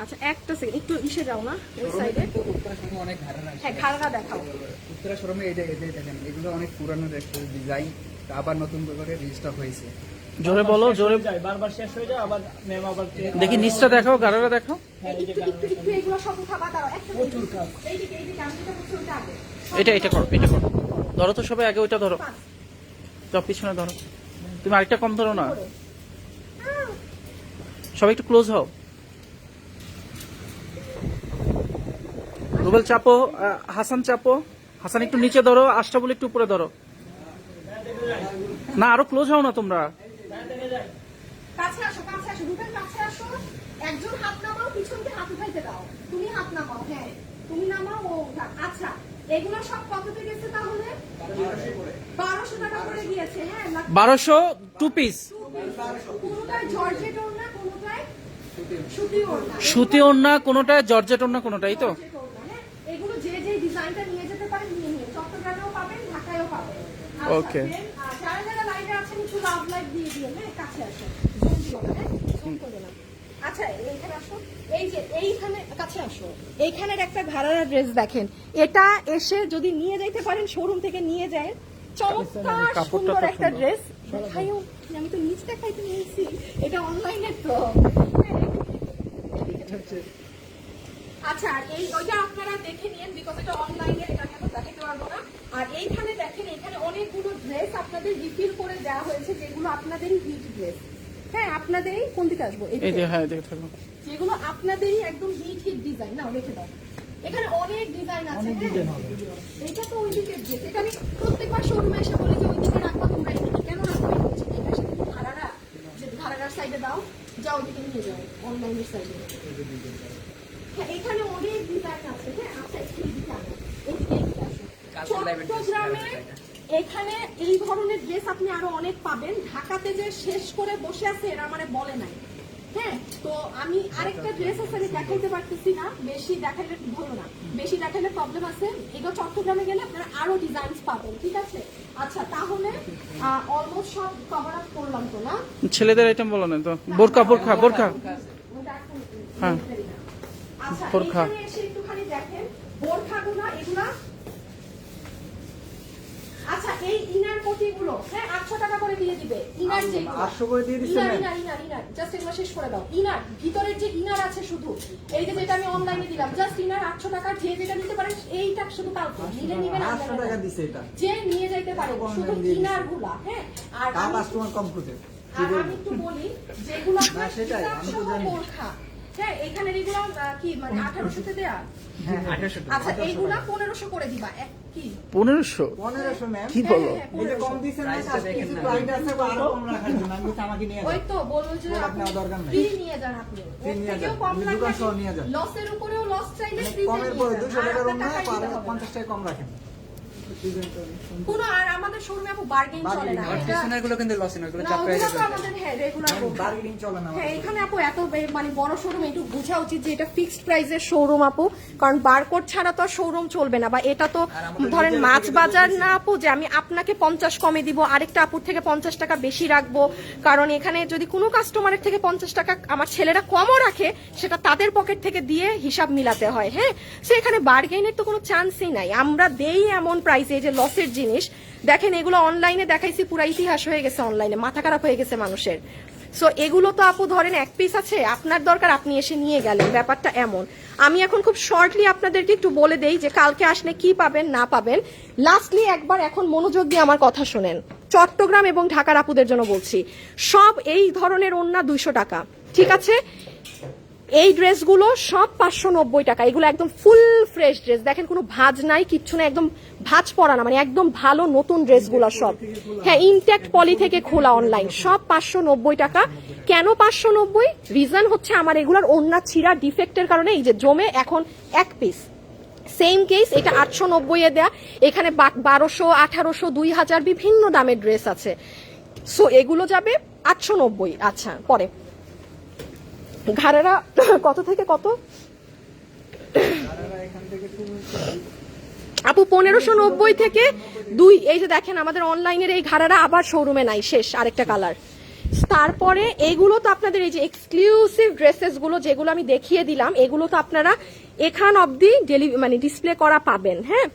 আচ্ছা একটা সেকেন্ড, একটু ইসে যাও না ওই সাইডে। উত্তরা শোরুমে অনেক ধারণা আছে। হ্যাঁ ঘাড়া দেখাও। উত্তরা শোরুমে এই যে দেখেন, এগুলো অনেক পুরানো ডিজাইন, আবার নতুন করে রিস্টক হয়েছে। জোরে বলো, জোরে। যায় বারবার শেষ হয়ে যায়, আবার ম্যাম আবার দেখি নিচটা দেখাও, গাড়াটা দেখাও। একটু এগুলো সব উঠাবা, দাঁড়াও একটা মিনিট। এইদিকে আমি যেটা বলছি ওইটা আগে। এটা করো, এটা করো। ধরো তো সবাই আগে ওইটা ধরো, যাও পিছনে ধরো। তুমি আরেকটা কম ধরো না, সবাই একটু ক্লোজ হও। রুবেল চাপো, হাসান চাপো। হাসান একটু নিচে ধরো, আশটা বলে একটু উপরে ধরো। না আরো ক্লোজ হও না তোমরা। কাছে আসো, দুটোর কাছে আসো। একজন হাত নামাও, পিছনকে হাত উঠাইতে দাও। তুমি হাত নামাও, হ্যাঁ তুমি নামাও, ও উঠা। আচ্ছা এগুলো সব কততে গেছে তাহলে? 1200 টাকা করে গিয়েছে, হ্যাঁ 1200 2 পিস। কোনোটায় জর্জেট ওড়না, কোনোটায় সুতি ওড়না। সুতি ওড়না কোনোটায়, জর্জেট ওড়না কোনোটাই তো। এগুলো যে যে ডিজাইনটা নিয়ে যেতে পারেন নিয়ে নিন, চট্টগ্রামেও পাবেন, ঢাকায়ও পাবেন। ওকে। যারা যারা লাইভে আছেন একটু লাভ লাইভ দিয়ে দিয়ে, হ্যাঁ কাছে আসো, জুম দিও না, হ্যাঁ জুম করে না। আচ্ছা এইখানে আসো, এই যে এইখানে কাছে আসো, এইখানের একটা ঘাড়ারা ড্রেস দেখেন, এটা এসে যদি নিয়ে যাইতে পারেন, শোরুম থেকে নিয়ে যায়, চমৎকার সুন্দর একটা ড্রেস। দেখাইও, আমি তো নিচ দেখাইতে নিয়েছি, এটা অনলাইনে তো। আচ্ছা এই ওইটা আপনারা দেখে নিন, বিকজ এটা অনলাইনে, এটা আমি এখন দেখাতে পারবো না। আর এইখানে দেখেন, এখানে অনেকগুলো ড্রেস আপনাদের রিফিল করে দেওয়া হয়েছে, যেগুলো আপনাদেরই হিট ড্রেস। হ্যাঁ আপনাদেরই, কোন দিকে আসবো? এই যে হ্যাঁ দেখে থাকো, যেগুলো আপনাদেরই একদম হিট ডিজাইন। না রেখে দাও, এখানে অনেক ডিজাইন আছে। এটা তো ওই দিকে ড্রেস, এটা আমি প্রত্যেকবার শোরুমে এসে বলি যে ওই দিকে রাখবা, তোমরা এদিকে কেন রাখবে? এটার সাথে ঘাড়ারা, যে ঘাড়ার সাইডে দাও, যাও ওইদিকে নিয়ে যাও, অনলাইনের সাইডে। হ্যাঁ এখানে অনেক ডিজাইন আছে। হ্যাঁ আচ্ছা একটু এদিকে আসো, এদিকে আসো। চট্টগ্রামে এখানে এই ধরনের ড্রেস আপনি আরো অনেক পাবেন। ঢাকাতে যে শেষ করে বসে আছে এরা মানে বলে নাই। হ্যাঁ তো আমি আরেকটা ড্রেস আছে, আমি দেখাইতে পারতেছি না, বেশি দেখাইলে ভালো না, বেশি দেখাইলে প্রবলেম আছে। এগুলো চট্টগ্রামে গেলে আপনারা আরো ডিজাইন পাবেন, ঠিক আছে? আচ্ছা তাহলে অলমোস্ট সব কভার আপ করলাম তো না? ছেলেদের আইটেম বলো না তো, বোরকা বোরকা বোরকা। ওটা এখন হ্যাঁ। আচ্ছা বোরখা। এখানে এসে একটুখানি দেখেন বোরখাগুলো এগুলা। আচ্ছা এই ইনার কোটিগুলো হ্যাঁ 800 টাকা করে দিয়ে দিবে। ইনার যে 800 করে দিয়ে দিচ্ছে inner ma'am. Inner inner inner just এগুলো শেষ করে দাও। ইনার ভিতরের যে ইনার আছে শুধু এই যে যেটা আমি অনলাইনে দিলাম জাস্ট ইনার 800 টাকা যে যেটা নিতে পারেন এইটা শুধু কালকে নিলে নিবেন 800 টাকা দিছে এটা। যে নিয়ে যাইতে পারেন শুধু ইনার গুলা হ্যাঁ। আর তা আমি কাস্টমার কম খুঁজে। আর আমি একটু বলি যেগুলো আপনার সেটাই, আমি তো হিসাব সহ জানি। বোরখা, হ্যাঁ এখানে এগুলো কি মানে 1800 তে দেয়া? হ্যাঁ 1800 টাকা। আচ্ছা এইগুলা 1500 করে দিবা এক কি 1500? 1500 ম্যাম। কি বলো? হ্যাঁ, এই যে কম দিছেন না প্রাইসটা দেখেন না। প্রাইস আছে আরো কম রাখার জন্য আমি বলছি আমাকে নিয়ে ওই যান। তো বলবো যে প্রোডাক্ট আপনি নেওয়ার দরকার নাই। ফ্রি নিয়ে যান আপনি ফ্রি নিয়ে থেকেও যান। কম আপনি লাগবে দোকান সহ নিয়ে যান। লসের উপরেও লস চাইলে ফ্রি কমের পরে 200 টাকার অন্য আর 50 টাকা কম রাখেন। কোনো আর আমাদের শোরুমে আপু বার্গেন চলে না Bargain এটা পিছনের গুলো কিন্তু লস না, ওগুলো না, চাপ ওগুলো প্রাইসে তো আমাদের হ্যাঁ রেগুলার বার্গেনিং চলে না হ্যাঁ এখানে আপু এত মানে বড় শোরুম একটু বোঝা উচিত যে এটা ফিক্সড প্রাইসের শোরুম আপু, কারণ বারকোড ছাড়া তো শোরুম চলবে না। বা এটা তো ধরেন মাছ বাজার না আপু যে আমি আপনাকে 50 কমে দিব আরেকটা আপুর থেকে 50 টাকা বেশি রাখবো, কারণ এখানে যদি কোনো কাস্টমারের থেকে 50 টাকা আমার ছেলেরা কমও রাখে সেটা তাদের পকেট থেকে দিয়ে হিসাব মিলাতে হয়। হ্যাঁ সো এখানে বার্গেনের তো কোনো চান্সই নাই। আমরা দেই এমন প্রাইসে যে লসের জিনিস দেখেন এগুলো অনলাইনে দেখাইছি পুরো ইতিহাস হয়ে গেছে, অনলাইনে মাথা খারাপ হয়ে গেছে মানুষের। সো এগুলো তো আপু ধরেন এক পিস আছে আপনার দরকার আপনি এসে নিয়ে গেলেন, ব্যাপারটা এমন। আমি এখন খুব শর্টলি আপনাদেরকে একটু বলে দেই যে কালকে আসলে কি পাবেন না পাবেন। লাস্টলি একবার এখন মনোযোগ দিয়ে আমার কথা শুনেন, চট্টগ্রাম এবং ঢাকার আপুদের জন্য বলছি, সব এই ধরনের ওড়না 200 টাকা, ঠিক আছে? এই ড্রেসগুলো সব 590 টাকা। এগুলো একদম ফুল ফ্রেশ ড্রেস, দেখেন কোনো ভাঁজ নাই কিচ্ছু না, একদম ভাঁজ পড়া না, মানে একদম ভালো নতুন ড্রেসগুলো সব। হ্যাঁ ইনট্যাক্ট পলি থেকে খোলা অনলাইন, সব 590 টাকা। কেন 590? রিজন হচ্ছে আমার এগুলার ওড়না ছিঁড়া ডিফেক্টের কারণে এই যে জমে এখন এক পিস। সেম কেস এটা 890 এ দেয়া, এখানে 1200 1800 2000 বিভিন্ন দামের ড্রেস আছে। সো এগুলো যাবে 890। আচ্ছা পরে ঘাড়েরা কত থেকে কত এখান থেকে আপু 1590 থেকে 2। এই যে দেখেন আমাদের অনলাইনের এই ঘাড়ারা আবার শোরুমে নাই, শেষ আরেকটা কালার। তারপরে এইগুলো তো আপনাদের এই যে এক্সক্লুসিভ ড্রেসেস গুলো যেগুলো আমি দেখিয়ে দিলাম এগুলো তো আপনারা এখান অবধি মানে ডিসপ্লে করা পাবেন। হ্যাঁ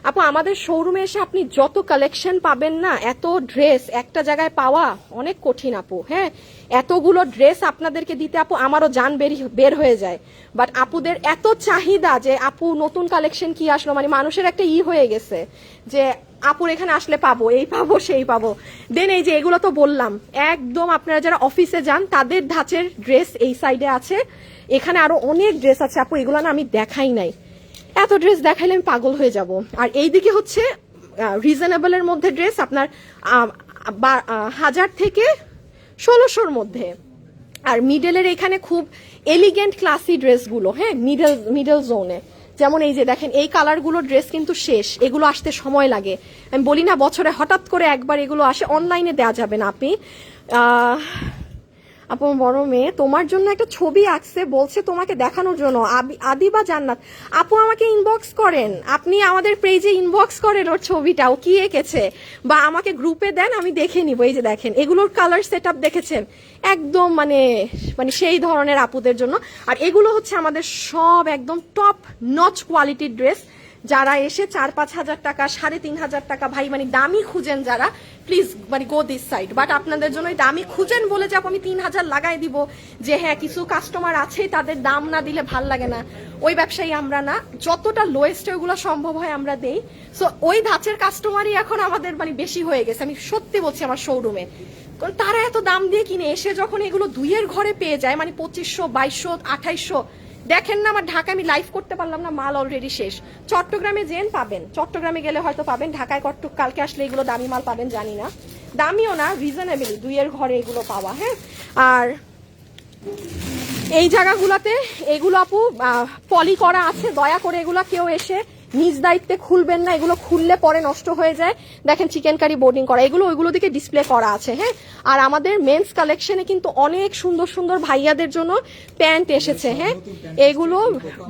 আপু আমাদের শোরুমে এসে আপনি যত কালেকশন পাবেন না, এত ড্রেস একটা জায়গায় পাওয়া অনেক কঠিন আপু। হ্যাঁ এতগুলো ড্রেস আপনাদেরকে দিতে আপু আমারও জান বের হয়ে যায়, বাট আপুদের এত চাহিদা যে আপু নতুন কালেকশন কি আসলো, মানে মানুষের একটা হয়ে গেছে যে আপুর এখানে আসলে পাবো এই পাবো সেই পাবো। দেন এই যে এগুলো তো বললাম একদম আপনারা যারা অফিসে যান তাদের ধাঁচের ড্রেস এই সাইডে আছে, এখানে আরো অনেক ড্রেস আছে আপু, এগুলো না আমি দেখাই নাই, এত ড্রেস দেখাইলে আমি পাগল হয়ে যাব। আর এইদিকে হচ্ছে রিজনেবলের মধ্যে ড্রেস আপনার 1000 থেকে 1600-র মধ্যে। আর মিডলের এখানে খুব এলিগেন্ট ক্লাসি ড্রেসগুলো, হ্যাঁ মিডল জোনে, যেমন এই যে দেখেন এই কালারগুলো ড্রেস কিন্তু শেষ, এগুলো আসতে সময় লাগে। আমি বলি না বছরে হঠাৎ করে একবার এগুলো আসে, অনলাইনে দেওয়া যাবে না। আপনি আপু বড় মেয়ে তোমার জন্য একটা ছবি আঁকছে, বলছে তোমাকে দেখানোর জন্য, আদিবা জান্নাত আপু আমাকে ইনবক্স করেন, আপনি আমাদের পেজে ইনবক্স করেন ওর ছবিটা, ও কি এঁকেছে, বা আমাকে গ্রুপে দেন আমি দেখে নিব। এই যে দেখেন এগুলোর কালার সেটআপ দেখেছেন, একদম মানে সেই ধরনের আপুদের জন্য। আর এগুলো হচ্ছে আমাদের সব একদম টপ নচ কোয়ালিটির ড্রেস। যারা এসে 4-5 হাজার টাকা 3,500 টাকা ভাই মানে দামি খুঁজেন যারা, প্লিজ মানে গো দিস সাইড। বাট আপনাদের জন্য দামি খুঁজেন বলে যে আমি 3000 লাগাই দিব, যে হ্যাঁ কিছু কাস্টমার আছেই তাদের দাম না দিলে ভাল লাগে না, ওই ব্যবসায়ী আমরা না। যতটা লোয়েস্ট ওইগুলো সম্ভব হয় আমরা দেই। সো ওই ধাঁচের কাস্টমারই এখন আমাদের মানে বেশি হয়ে গেছে, আমি সত্যি বলছি আমার শোরুমে। কারণ তারা এত দাম দিয়ে কিনে, এসে যখন এগুলো 2-এর ঘরে পেয়ে যায় মানে 2500 2200 2800। দেখেন না আমার ঢাকা আমি লাইভ করতে পারলাম না, মাল অলরেডি শেষ। চট্টগ্রামে যেন পাবেন, চট্টগ্রামে গেলে হয়তো পাবেন, ঢাকায় কালকে আসলে এগুলো দামি মাল পাবেন জানি না, দামিও না রিজনেবলি 2-এর ঘরে এগুলো পাওয়া। হ্যাঁ আর এই জায়গাগুলোতে এগুলো আপু পলি করা আছে, দয়া করে এগুলো কেউ এসে নিজ দায়িত্বে খুলবেন না, এগুলো খুললে পরে নষ্ট হয়ে যায়। দেখেন চিকেন কারি বোর্ডিং করা, এগুলো ওইগুলো দিকে ডিসপ্লে করা আছে। হ্যাঁ, আর আমাদের মেন্স কালেকশনে কিন্তু অনেক সুন্দর সুন্দর ভাইয়াদের জন্য প্যান্ট এসেছে। হ্যাঁ, এগুলো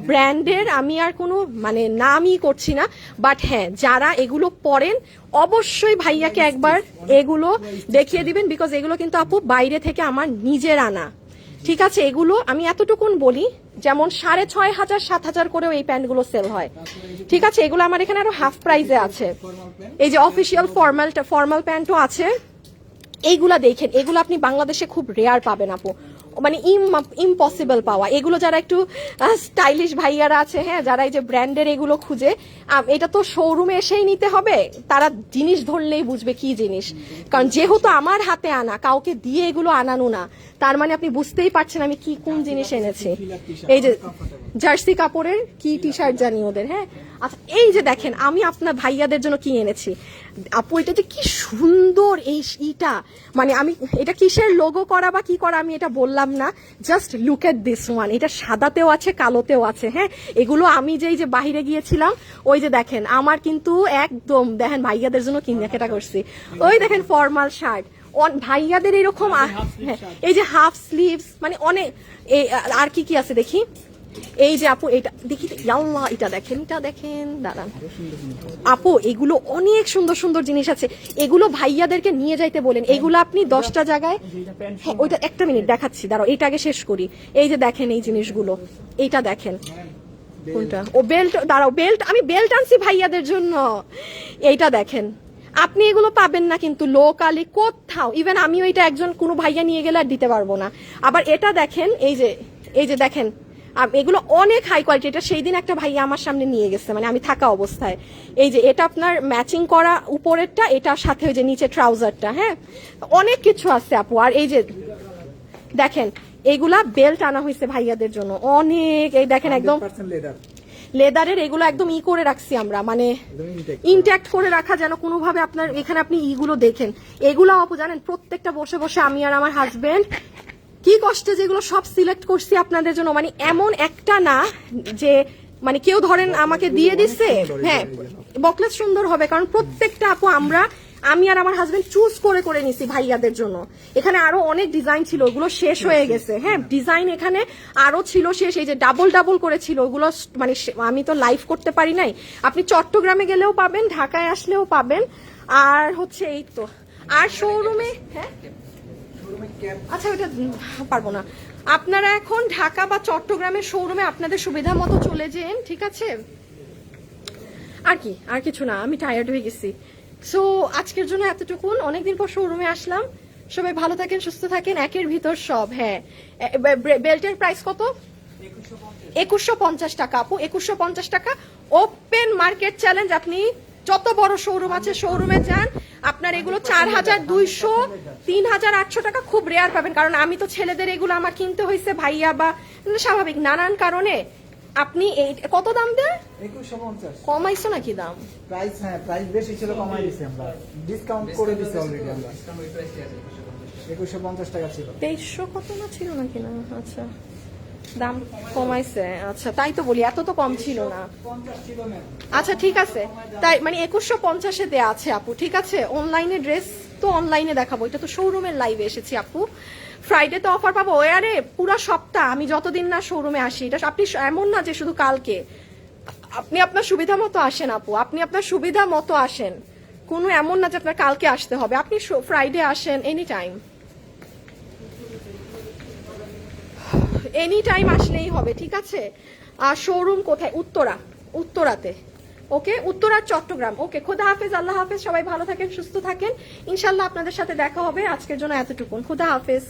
ব্র্যান্ডের আমি আর কোনো মানে নামই করছি না, বাট হ্যাঁ যারা এগুলো পরেন অবশ্যই ভাইয়াকে একবার এগুলো দেখিয়ে দিবেন, বিকজ এগুলো কিন্তু আপু বাইরে থেকে আমার নিজের আনা। ঠিক আছে, এগুলো আমি এতটুকুন বলি, যেমন 6,500 7,000 করেও এই প্যান্টগুলো সেল হয়। ঠিক আছে, এগুলো আমার এখানে আরো হাফ প্রাইসে আছে। এই যে অফিসিয়াল ফর্মাল প্যান্টও আছে। এইগুলা দেখেন, এগুলো আপনি বাংলাদেশে খুব রেয়ার পাবেন আপু, মানে ইম্পসিবল পাওয়া। এগুলো যারা একটু স্টাইলিশ ভাইয়ারা আছে, হ্যাঁ, যারা এই যে ব্র্যান্ডের এগুলো খুঁজে, এটা তো শোরুমে এসেই নিতে হবে, তারা জিনিস ধরলেই বুঝবে কি জিনিস। কারণ যেহেতু আমার হাতে আনা, কাউকে দিয়ে এগুলো আনানো না, তার মানে আপনি বুঝতেই পারছেন আমি কি কোন জিনিস এনেছি। এই যে জার্সি কাপড়ের কি টি শার্ট জানি ওদের। হ্যাঁ, আচ্ছা এই যে দেখেন আমি আপনার ভাইয়াদের জন্য কি এনেছি আপু, এটা যে কি সুন্দর এই ইটা, মানে আমি এটা কিসের লোগো করা বা কি করা আমি এটা বললাম না, just look at this one. এটা সাদাতেও আছে, কালোতেও আছে। হ্যাঁ, এগুলো আমি যে বাইরে গিয়েছিলাম, ওই যে দেখেন আমার কিন্তু একদম দেখেন ভাইয়াদের জন্য কেনাকাটা করছি। ওই দেখেন ফর্মাল শার্ট ভাইয়াদের এরকম, হ্যাঁ এই যে হাফ স্লিভস, মানে অনেক। আর কি কি আছে দেখি, এই যে আপু এটা দেখি, এটা দেখেন, এটা দেখেন, দাঁড়ান আপু, এগুলো অনেক সুন্দর সুন্দর জিনিস আছে। এগুলো ভাইয়াদেরকে নিয়ে যাইতে বলেন, এগুলো আপনি 10টা জায়গায়। হ্যাঁ, ওইটা একটা মিনিট দেখাচ্ছি, দাঁড়াও এটা আগে শেষ করি। এই যে দেখেন এই জিনিসগুলো, এইটা দেখেন কোনটা, ও বেল্ট, দাঁড়াও বেল্ট, আমি বেল্ট আনছি ভাইয়াদের জন্য। এইটা দেখেন, আপনি এগুলো পাবেন না কিন্তু লোকালি কোথাও, ইভেন আমিও এটা একজন কোনো ভাইয়া নিয়ে গেলে আর দিতে পারবো না। আবার এটা দেখেন, এই যে দেখেন, এগুলো অনেক হাই কোয়ালিটি। এটা সেই দিন একটা ভাইয়া আমার সামনে নিয়ে গেছে, মানে আমি থাকা অবস্থায়। এই যে এটা আপনার ম্যাচিং করা উপরেরটা, এটার সাথে ওই যে নিচে ট্রাউজারটা। হ্যাঁ, অনেক কিছু আছে আপু। আর এই যে দেখেন এগুলা বেল্ট আনা হয়েছে ভাইয়াদের জন্য অনেক, এই দেখেন একদম লেদারের, এগুলো একদম করে রাখছি আমরা, মানে ইনট্যাক্ট করে রাখা, যেন কোনোভাবে আপনার এখানে আপনি ইগুলো দেখেন। এগুলো আপু জানেন প্রত্যেকটা বসে বসে আমি আর আমার হাজবেন্ড কি কষ্টে যেগুলো সব সিলেক্ট করছি আপনাদের জন্য, মানে এমন একটা না যে মানে কেউ ধরেন আমাকে দিয়ে দিচ্ছে। হ্যাঁ, বকলেস সুন্দর হবে, কারণ প্রত্যেকটা আপু আমি আর আমার হাজবেন্ড চুজ করে করে নিছি ভাইয়াদের জন্য। এখানে আরো অনেক ডিজাইন ছিল, ওগুলো শেষ হয়ে গেছে। হ্যাঁ, ডিজাইন এখানে আরো ছিল শেষ। এই যে ডাবল করে ছিল, ওগুলো মানে আমি তো লাইভ করতে পারি নাই। আপনি চট্টগ্রামে গেলেও পাবেন, ঢাকায় আসলেও পাবেন। আর হচ্ছে এই তো, আর শোরুমে, হ্যাঁ আচ্ছা ওইটা পারবো না। আপনারা এখন ঢাকা বা চট্টগ্রামের শোরুমে আপনাদের সুবিধা মতো চলে যেন, ঠিক আছে? আর কি, আর কিছু না, আমি টায়ার্ড হয়ে গেছি। সো আজকের জন্য এতটুকুন, অনেকদিন পর শোরুমে আসলাম। সবাই ভালো থাকেন, সুস্থ থাকেন, একের ভিতর সব। হ্যাঁ, বেল্টের প্রাইস কত? 2150 টাকা আপু, 2150 টাকা। ওপেন মার্কেট চ্যালেঞ্জ, আপনি যত বড় শোরুম আছে শোরুমে যান, আপনার এগুলো 4200 3800 টাকা খুব রেয়ার পাবেন। কারণ আমি তো ছেলেদের এগুলো আমার কিনতে হয়েছে ভাইয়া বা স্বাভাবিক নানান কারণে। আপনি এই কত দাম দেন? 2150 কমাইছো নাকি দাম? প্রাইস, হ্যাঁ প্রাইস বেশি ছিল, কমাই দিছি আমরা, ডিসকাউন্ট করে দিছি অলরেডি আমরা। 2150 টাকা ছিল, 2300 কত না ছিল নাকি না? আচ্ছা দাম কমাইছে, আচ্ছা তাই তো বলি, এত তো কম ছিল না। 50 ছিল না। আচ্ছা ঠিক আছে, তাই মানে 2150-এ দেয়া আছে আপু, ঠিক আছে? অনলাইনে ড্রেস তো অনলাইনে দেখাবো, এটা তো শোরুমের লাইভে এসেছি আপু। ফ্রাইডে তো অফার পাবো, আরে পুরো সপ্তাহ আমি যতদিন না শোরুমে আসি, এটা আপনি এমন না যে শুধু কালকে। আপনি আপনার সুবিধা মতো আসেন আপু, আপনি আপনার সুবিধা মতো আসেন, কোনো এমন না যে আপনার কালকে আসতে হবে, আপনি ফ্রাইডে আসেন, এনি টাইম আসলেই হবে, ঠিক আছে? আর শোরুম কোথায়? উত্তরাতে। ওকে, উত্তরার চট্টগ্রাম। ওকে, খোদা হাফেজ, আল্লাহ হাফেজ, সবাই ভালো থাকেন, সুস্থ থাকেন, ইনশাল্লাহ আপনাদের সাথে দেখা হবে। আজকের জন্য এতটুকুন, খোদা হাফেজ।